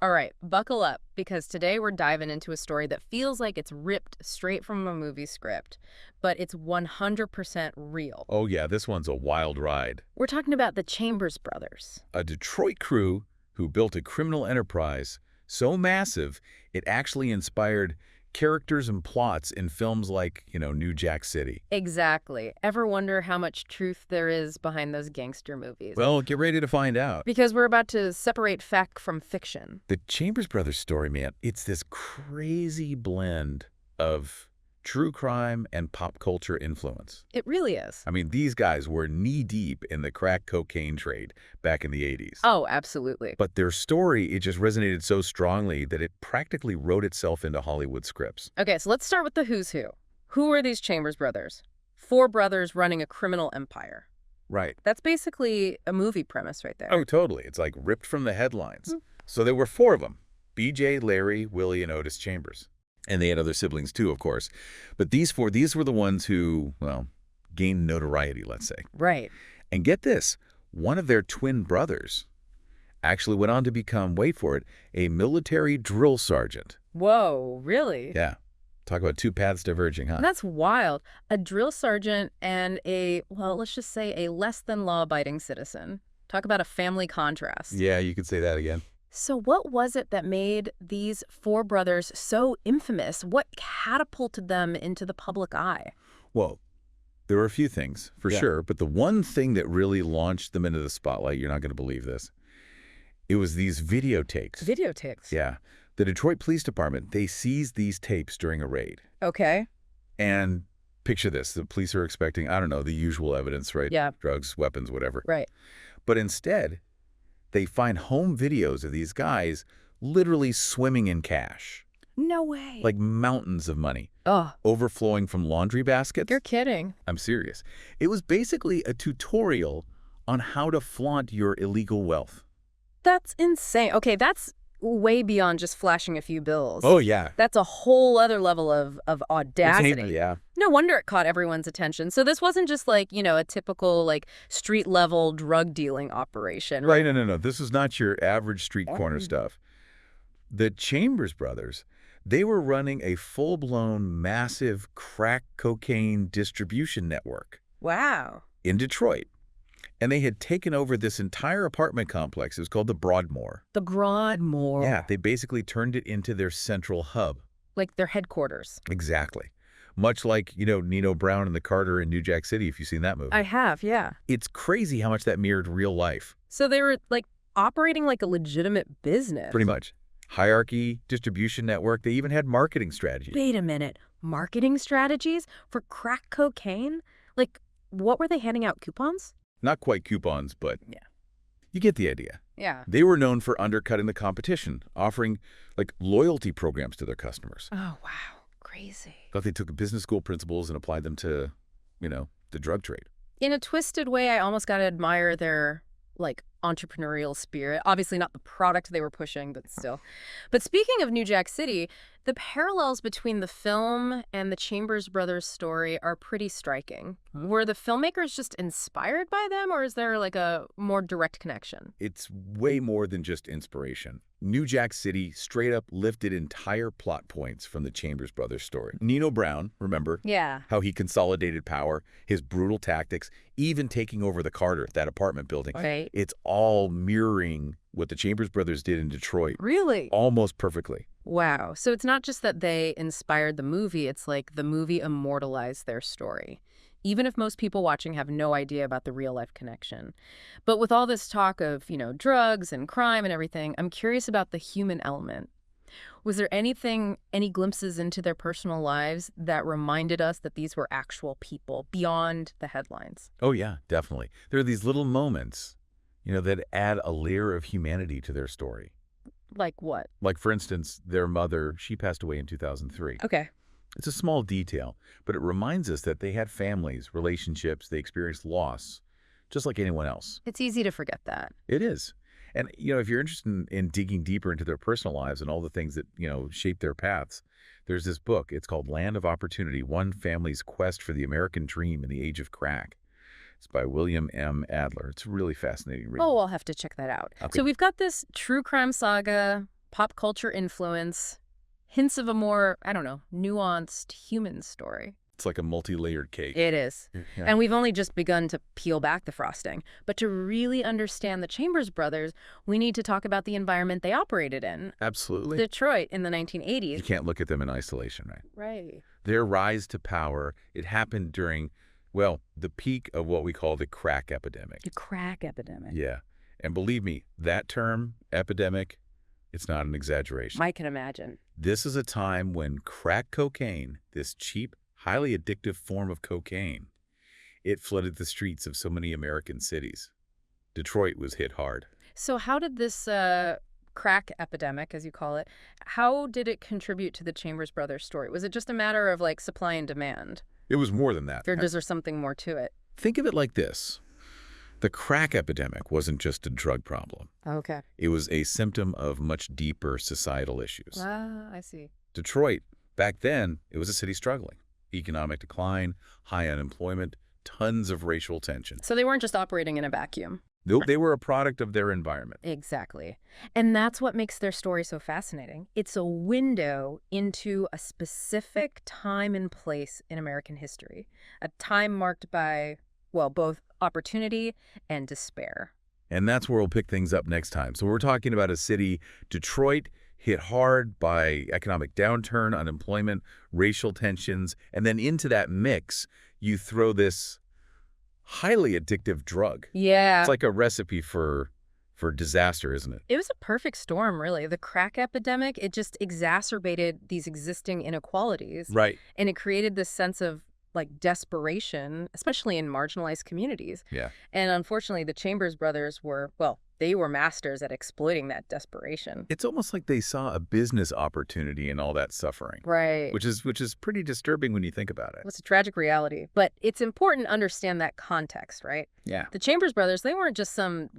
All right, buckle up, because today we're diving into a story that feels like it's ripped straight from a movie script, but it's 100% real. Oh yeah, this one's a wild ride. We're talking about the Chambers brothers. A Detroit crew who built a criminal enterprise so massive it actually inspired characters and plots in films like, New Jack City. Exactly. Ever wonder how much truth there is behind those gangster movies? Well, get ready to find out. Because we're about to separate fact from fiction. The Chambers Brothers story, man, it's this crazy blend of true crime and pop culture influence. It really is. I mean, these guys were knee-deep in the crack cocaine trade back in the 80s. Oh, absolutely. But their story, it just resonated so strongly that it practically wrote itself into Hollywood scripts. Okay, so let's start with the who's who. Who are these Chambers brothers? 4 brothers running a criminal empire. Right. That's basically a movie premise right there. Oh, totally. It's like ripped from the headlines. So there were 4 of them. BJ, Larry, Willie, and Otis Chambers. And they had other siblings too, of course. But these 4, these were the ones who, gained notoriety, let's say. Right. And get this, one of their twin brothers actually went on to become, wait for it, a military drill sergeant. Whoa, really? Yeah. Talk about 2 paths diverging, huh? That's wild. A drill sergeant and let's just say a less than law-abiding citizen. Talk about a family contrast. Yeah, you could say that again. So what was it that made these 4 brothers so infamous? What catapulted them into the public eye? Well, there were a few things, for sure. But the one thing that really launched them into the spotlight, you're not going to believe this, it was these videotapes. Videotapes? Yeah. The Detroit Police Department, they seized these tapes during a raid. Okay. And picture this. The police are expecting, I don't know, the usual evidence, right? Yeah. Drugs, weapons, whatever. Right. But instead, they find home videos of these guys literally swimming in cash. No way. Like mountains of money. Oh. Overflowing from laundry baskets. You're kidding. I'm serious. It was basically a tutorial on how to flaunt your illegal wealth. That's insane. Okay, that's way beyond just flashing a few bills. Oh, yeah. That's a whole other level of audacity. Yeah. No wonder it caught everyone's attention. So this wasn't just like, a typical like street level drug dealing operation. Right, no. This is not your average street corner stuff. The Chambers brothers, they were running a full-blown, massive crack cocaine distribution network Wow. in Detroit. And they had taken over this entire apartment complex. It was called the Broadmoor. The Broadmoor. Yeah, they basically turned it into their central hub. Like their headquarters. Exactly. Much like, Nino Brown and the Carter in New Jack City, if you've seen that movie. I have, yeah. It's crazy how much that mirrored real life. So they were like operating like a legitimate business. Pretty much. Hierarchy, distribution network. They even had marketing strategies. Wait a minute. Marketing strategies for crack cocaine? Like, what were they handing out, coupons? Not quite coupons, but Yeah. You get the idea. Yeah. They were known for undercutting the competition, offering loyalty programs to their customers. Oh, wow. Crazy. Thought they took business school principles and applied them to, the drug trade. In a twisted way, I almost got to admire their, entrepreneurial spirit. Obviously not the product they were pushing, but still. But speaking of New Jack City, the parallels between the film and the Chambers brothers story are pretty striking. Were the filmmakers just inspired by them, or is there, a more direct connection? It's way more than just inspiration. New Jack City straight up lifted entire plot points from the Chambers brothers story. Nino Brown, remember? Yeah. How he consolidated power, his brutal tactics, even taking over the Carter, that apartment building. Right. It's all mirroring what the Chambers brothers did in Detroit. Really? Almost perfectly. Wow. So it's not just that they inspired the movie, it's like the movie immortalized their story, even if most people watching have no idea about the real-life connection. But with all this talk of, drugs and crime and everything, I'm curious about the human element. Was there any glimpses into their personal lives that reminded us that these were actual people beyond the headlines? Oh, yeah, definitely. There are these little moments, that add a layer of humanity to their story. Like what? Like, for instance, their mother, she passed away in 2003. Okay. It's a small detail, but it reminds us that they had families, relationships, they experienced loss, just like anyone else. It's easy to forget that. It is. And, if you're interested in digging deeper into their personal lives and all the things that, shape their paths, there's this book. It's called Land of Opportunity, One Family's Quest for the American Dream in the Age of Crack. It's by William M. Adler. It's a really fascinating read. Oh, I'll have to check that out. Okay. So we've got this true crime saga, pop culture influence, hints of a more, nuanced human story. It's like a multi-layered cake. It is. Yeah. And we've only just begun to peel back the frosting. But to really understand the Chambers brothers, we need to talk about the environment they operated in. Absolutely. Detroit in the 1980s. You can't look at them in isolation, right? Right. Their rise to power, it happened during, the peak of what we call the crack epidemic. The crack epidemic. Yeah. And believe me, that term, epidemic, it's not an exaggeration. I can imagine. This is a time when crack cocaine, this cheap, highly addictive form of cocaine, it flooded the streets of so many American cities. Detroit was hit hard. So how did this crack epidemic, as you call it, how did it contribute to the Chambers brothers story? Was it just a matter of supply and demand? It was more than that. Or is there something more to it? Think of it like this. The crack epidemic wasn't just a drug problem. Okay. It was a symptom of much deeper societal issues. Ah, I see. Detroit, back then, it was a city struggling. Economic decline, high unemployment, tons of racial tension. So they weren't just operating in a vacuum. Nope, they were a product of their environment. Exactly. And that's what makes their story so fascinating. It's a window into a specific time and place in American history, a time marked by, both opportunity and despair. And that's where we'll pick things up next time. So we're talking about a city, Detroit, hit hard by economic downturn, unemployment, racial tensions, and then into that mix, you throw this highly addictive drug. Yeah. It's like a recipe for disaster, isn't it? It was a perfect storm, really. The crack epidemic, it just exacerbated these existing inequalities. Right. And it created this sense of desperation, especially in marginalized communities. Yeah. And unfortunately, the Chambers brothers were, they were masters at exploiting that desperation. It's almost like they saw a business opportunity in all that suffering. Right. Which is pretty disturbing when you think about it. It's a tragic reality. But it's important to understand that context, right? Yeah. The Chambers brothers, they weren't just some,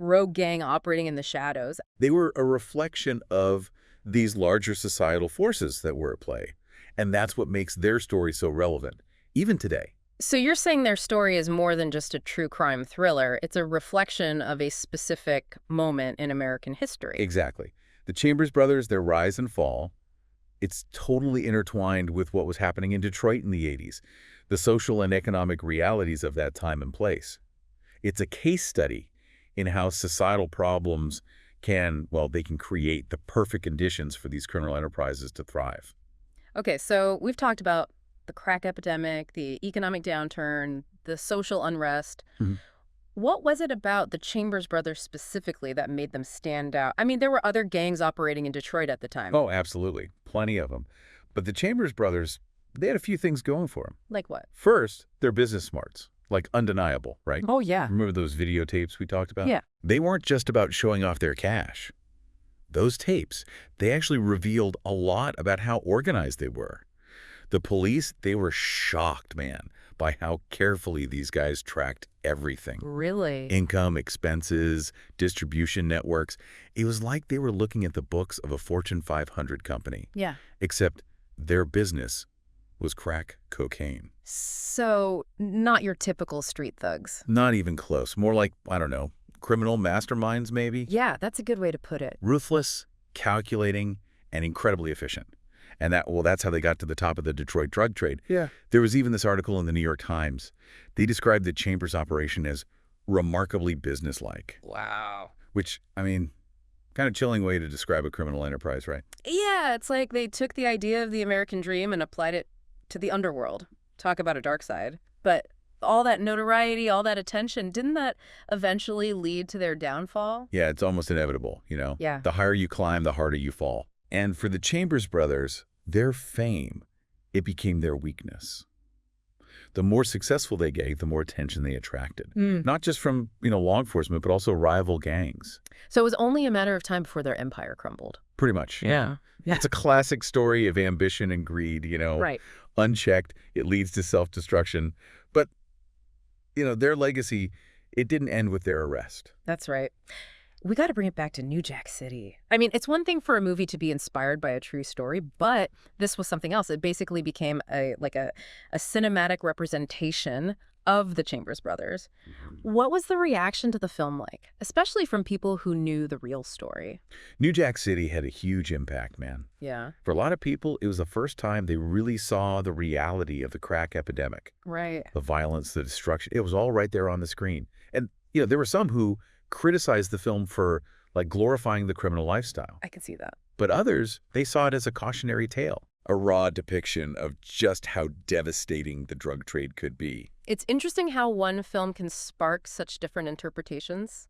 rogue gang operating in the shadows. They were a reflection of these larger societal forces that were at play. And that's what makes their story so relevant, even today. So you're saying their story is more than just a true crime thriller. It's a reflection of a specific moment in American history. Exactly. The Chambers brothers, their rise and fall, it's totally intertwined with what was happening in Detroit in the 80s, the social and economic realities of that time and place. It's a case study in how societal problems can, well, they can create the perfect conditions for these criminal enterprises to thrive. Okay, so we've talked about the crack epidemic, the economic downturn, the social unrest. Mhm. What was it about the Chambers brothers specifically that made them stand out? I mean, there were other gangs operating in Detroit at the time. Oh, absolutely. Plenty of them. But the Chambers brothers, they had a few things going for them. Like what? First, their business smarts, like undeniable, right? Oh, yeah. Remember those videotapes we talked about? Yeah. They weren't just about showing off their cash. Those tapes, they actually revealed a lot about how organized they were. The police, they were shocked, man, by how carefully these guys tracked everything. Really? Income, expenses, distribution networks. It was like they were looking at the books of a Fortune 500 company. Yeah. Except their business was crack cocaine. So, not your typical street thugs. Not even close. More like, I don't know, criminal masterminds maybe? Yeah, that's a good way to put it. Ruthless, calculating, and incredibly efficient. And that's how they got to the top of the Detroit drug trade. Yeah. There was even this article in the New York Times. They described the Chambers operation as remarkably businesslike. Wow. Which, I mean, kind of chilling way to describe a criminal enterprise, right? Yeah, it's like they took the idea of the American dream and applied it to the underworld. Talk about a dark side. But all that notoriety, all that attention, didn't that eventually lead to their downfall? Yeah, it's almost inevitable, you know? Yeah. The higher you climb, the harder you fall. And for the Chambers brothers, their fame, it became their weakness. The more successful they get, the more attention they attracted. Not just from, law enforcement, but also rival gangs. So it was only a matter of time before their empire crumbled. Pretty much. Yeah. It's a classic story of ambition and greed, Right. Unchecked, it leads to self-destruction. But, their legacy, it didn't end with their arrest. That's right. We got to bring it back to New Jack City. I mean, it's one thing for a movie to be inspired by a true story, but this was something else. It basically became a cinematic representation of the Chambers brothers. What was the reaction to the film like, especially from people who knew the real story? New Jack City had a huge impact, man. Yeah. For a lot of people, it was the first time they really saw the reality of the crack epidemic. Right. The violence, the destruction. It was all right there on the screen. And, there were some who criticized the film for, glorifying the criminal lifestyle. I can see that. But others, they saw it as a cautionary tale, a raw depiction of just how devastating the drug trade could be. It's interesting how one film can spark such different interpretations.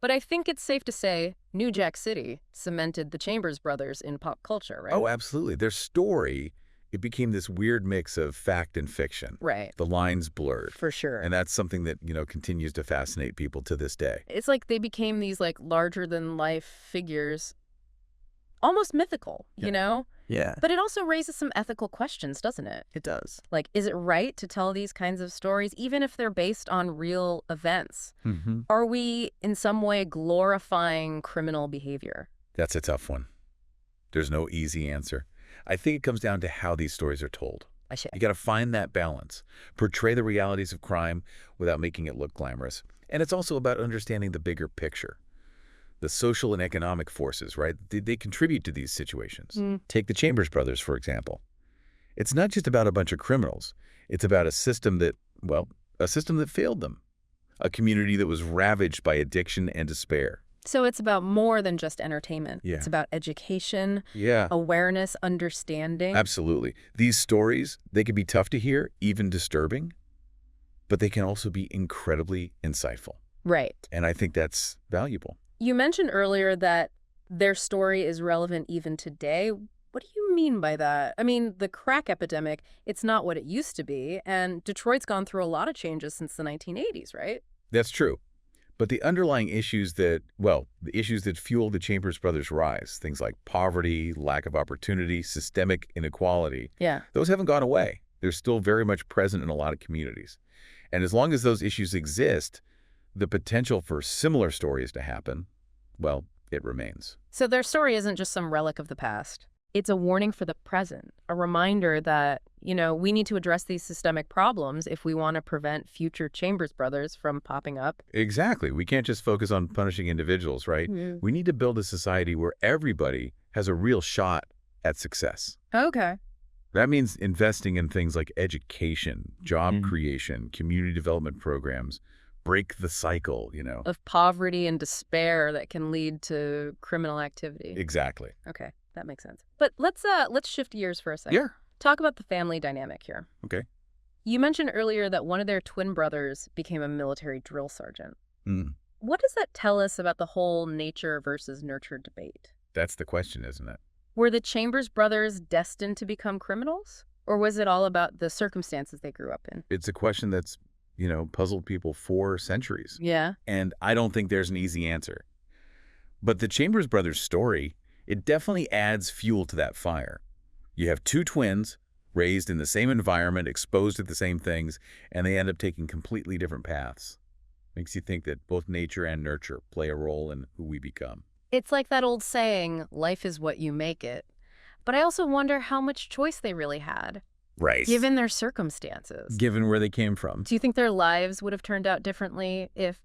But I think it's safe to say New Jack City cemented the Chambers brothers in pop culture, right? Oh, absolutely. Their story, it became this weird mix of fact and fiction. Right. The lines blurred. For sure. And that's something that, continues to fascinate people to this day. It's like they became these larger-than-life figures, almost mythical, you know? Yeah, But it also raises some ethical questions, doesn't it? it does. Like, is it right to tell these kinds of stories, even if they're based on real events? Mm-hmm. Are we, in some way, glorifying criminal behavior? That's a tough one. There's no easy answer. I think it comes down to how these stories are told. You got to find that balance, portray the realities of crime without making it look glamorous. And it's also about understanding the bigger picture. The social and economic forces, right? They contribute to these situations. Take the Chambers brothers, for example. It's not just about a bunch of criminals. It's about a system that failed them. A community that was ravaged by addiction and despair. So it's about more than just entertainment. Yeah. It's about education, Yeah. awareness, understanding. Absolutely. These stories, they can be tough to hear, even disturbing, but they can also be incredibly insightful. Right. And I think that's valuable. You mentioned earlier that their story is relevant even today. What do you mean by that? I mean, the crack epidemic, it's not what it used to be, and Detroit's gone through a lot of changes since the 1980s, right? That's true. But the underlying issues the issues that fueled the Chambers brothers' rise, things like poverty, lack of opportunity, systemic inequality, Yeah. those haven't gone away. They're still very much present in a lot of communities. And as long as those issues exist, The potential for similar stories to happen, well, it remains. So their story isn't just some relic of the past. It's a warning for the present, a reminder that, we need to address these systemic problems if we want to prevent future Chambers brothers from popping up. Exactly. We can't just focus on punishing individuals, right? Mm. We need to build a society where everybody has a real shot at success. Okay. That means investing in things like education, job creation, community development programs, break the cycle, Of poverty and despair that can lead to criminal activity. Exactly. Okay, that makes sense. But let's shift gears for a second. Yeah. Talk about the family dynamic here. Okay. You mentioned earlier that one of their twin brothers became a military drill sergeant. Mm. What does that tell us about the whole nature versus nurture debate? That's the question, isn't it? Were the Chambers brothers destined to become criminals? Or was it all about the circumstances they grew up in? It's a question that's, puzzled people for centuries. Yeah. And I don't think there's an easy answer. But the Chambers brothers' story, it definitely adds fuel to that fire. You have two twins raised in the same environment, exposed to the same things, and they end up taking completely different paths. Makes you think that both nature and nurture play a role in who we become. It's like that old saying, life is what you make it. But I also wonder how much choice they really had, Right. given their circumstances. Given where they came from. Do you think their lives would have turned out differently if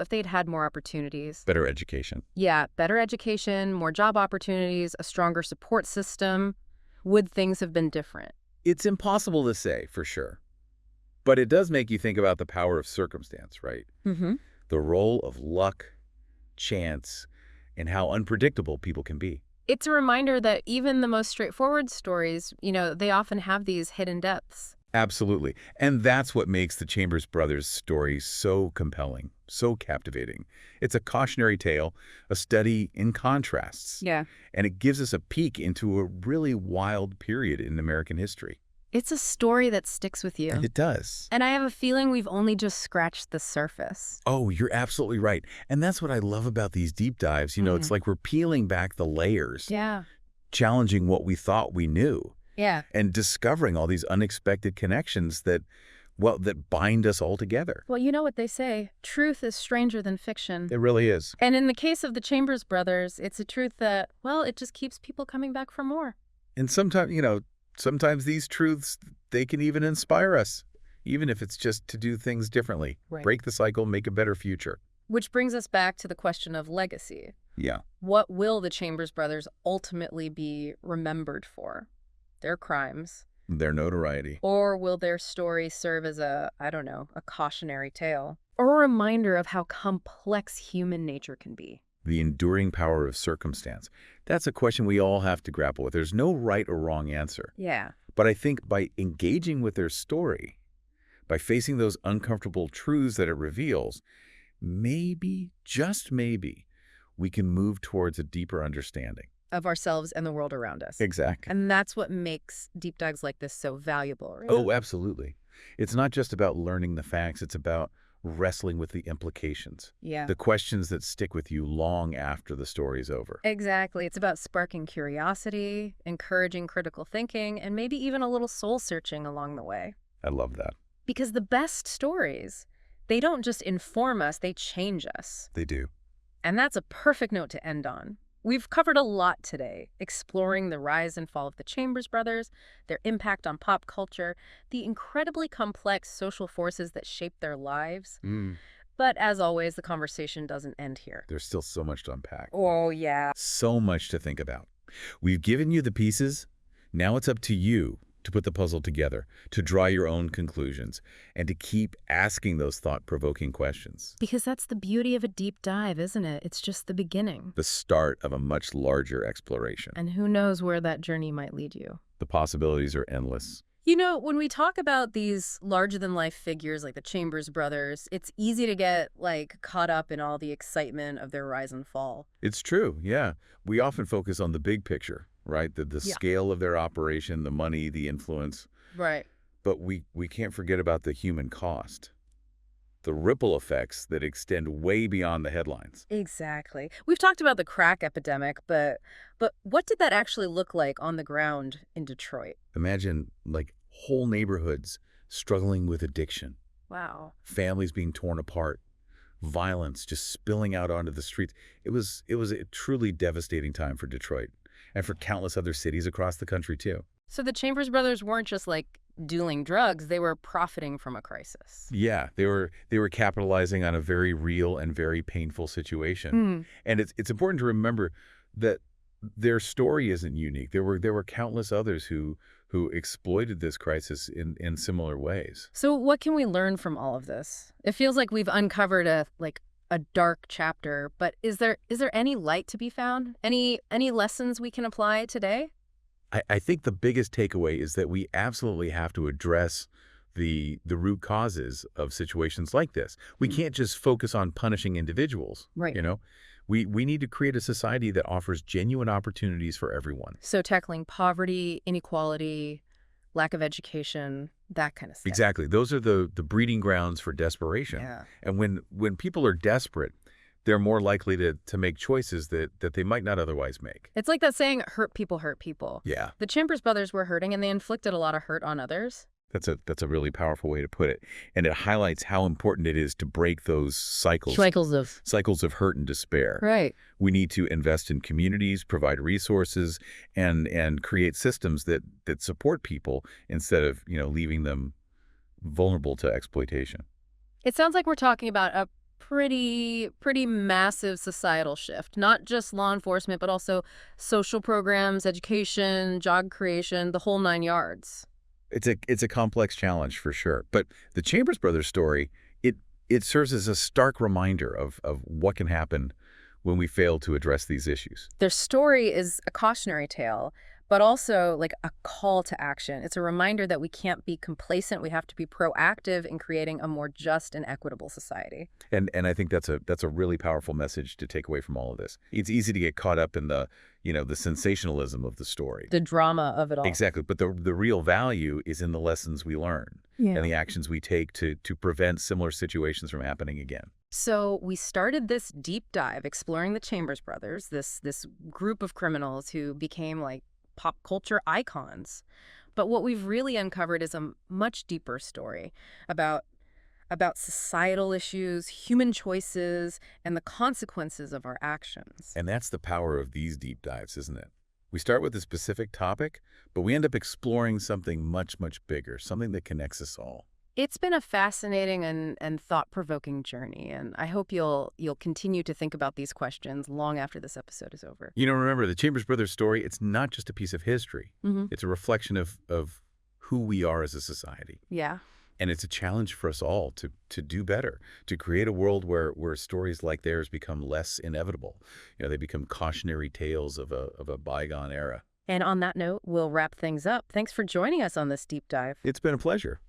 they'd had more opportunities? Better education. Yeah, better education, more job opportunities, a stronger support system. Would things have been different? It's impossible to say, for sure. But it does make you think about the power of circumstance, right? Mm-hmm. The role of luck, chance, and how unpredictable people can be. It's a reminder that even the most straightforward stories, they often have these hidden depths. Absolutely. And that's what makes the Chambers brothers' story so compelling, so captivating. It's a cautionary tale, a study in contrasts. Yeah. And it gives us a peek into a really wild period in American history. It's a story that sticks with you. It does. And I have a feeling we've only just scratched the surface. Oh, you're absolutely right. And that's what I love about these deep dives. It's like we're peeling back the layers, Yeah. challenging what we thought we knew, Yeah. and discovering all these unexpected connections that bind us all together. Well, you know what they say, truth is stranger than fiction. It really is. And in the case of the Chambers brothers, it's a truth that, it just keeps people coming back for more. And sometimes these truths, they can even inspire us, even if it's just to do things differently. Right. Break the cycle, make a better future. Which brings us back to the question of legacy. Yeah. What will the Chambers brothers ultimately be remembered for? Their crimes? Their notoriety. Or will their story serve as a cautionary tale? Or a reminder of how complex human nature can be? The enduring power of circumstance. That's a question we all have to grapple with. There's no right or wrong answer. Yeah. But I think by engaging with their story, by facing those uncomfortable truths that it reveals, maybe, just maybe, we can move towards a deeper understanding Of ourselves and the world around us. Exactly. And that's what makes deep dives like this so valuable, right? Oh, absolutely. It's not just about learning the facts. It's about wrestling with the implications, Yeah. the questions that stick with you long after the story's over. Exactly. It's about sparking curiosity, encouraging critical thinking, and maybe even a little soul searching along the way. I love that. Because the best stories, they don't just inform us, they change us. They do. And that's a perfect note to end on. We've covered a lot today, exploring the rise and fall of the Chambers brothers, their impact on pop culture, the incredibly complex social forces that shape their lives. But as always, the conversation doesn't end here. There's still so much to unpack. Oh, yeah. So much to think about. We've given you the pieces. Now it's up to you to put the puzzle together, to draw your own conclusions, and to keep asking those thought-provoking questions. Because that's the beauty of a deep dive, isn't it? It's just the beginning. The start of a much larger exploration. And who knows where that journey might lead you. The possibilities are endless. You know, when we talk about these larger-than-life figures like the Chambers brothers, it's easy to get, caught up in all the excitement of their rise and fall. It's true, yeah. We often focus on the big picture, right? The Yeah. scale of their operation, the money, the influence. Right. But we can't forget about the human cost. The ripple effects that extend way beyond the headlines. Exactly. We've talked about the crack epidemic, but what did that actually look like on the ground in Detroit? Imagine, whole neighborhoods struggling with addiction, Wow. families being torn apart, violence just spilling out onto the streets. It was a truly devastating time for Detroit and for countless other cities across the country, too. So the Chambers brothers weren't just like dealing drugs, they were profiting from a crisis. Yeah, they were capitalizing on a very real and very painful situation. And it's important to remember that their story isn't unique. There were countless others who exploited this crisis in similar ways. So what can we learn from all of this? It feels like we've uncovered a dark chapter, but is there any light to be found? Any lessons we can apply today? I think the biggest takeaway is that we absolutely have to address the root causes of situations like this. We can't just focus on punishing individuals. Right. You know, we need to create a society that offers genuine opportunities for everyone. So tackling poverty, inequality, lack of education, that kind of stuff. Exactly. Those are the breeding grounds for desperation. Yeah. And when people are desperate, they're more likely to make choices that they might not otherwise make. It's like that saying, hurt people hurt people. Yeah. The Chambers brothers were hurting and they inflicted a lot of hurt on others. That's a really powerful way to put it. And it highlights how important it is to break those cycles of hurt and despair. Right. We need to invest in communities, provide resources, and create systems that support people instead of, leaving them vulnerable to exploitation. It sounds like we're talking about a pretty massive societal shift, not just law enforcement, but also social programs, education, job creation, the whole 9 yards. It's a complex challenge for sure. But the Chambers Brothers story, it serves as a stark reminder of what can happen when we fail to address these issues. Their story is a cautionary tale, but also like a call to action. It's a reminder that we can't be complacent. We have to be proactive in creating a more just and equitable society. And I think that's a really powerful message to take away from all of this. It's easy to get caught up in the sensationalism of the story. The drama of it all. Exactly. But the real value is in the lessons we learn and the actions we take to prevent similar situations from happening again. So we started this deep dive exploring the Chambers brothers, this group of criminals who became like pop culture icons. But what we've really uncovered is a much deeper story about societal issues, human choices, and the consequences of our actions. And that's the power of these deep dives, isn't it? We start with a specific topic, but we end up exploring something much, much bigger, something that connects us all. It's been a fascinating and thought-provoking journey, and I hope you'll continue to think about these questions long after this episode is over. Remember, the Chambers Brothers story, it's not just a piece of history. It's a reflection of who we are as a society. Yeah. And it's a challenge for us all to do better, to create a world where stories like theirs become less inevitable. They become cautionary tales of a bygone era. And on that note, we'll wrap things up. Thanks for joining us on this deep dive. It's been a pleasure.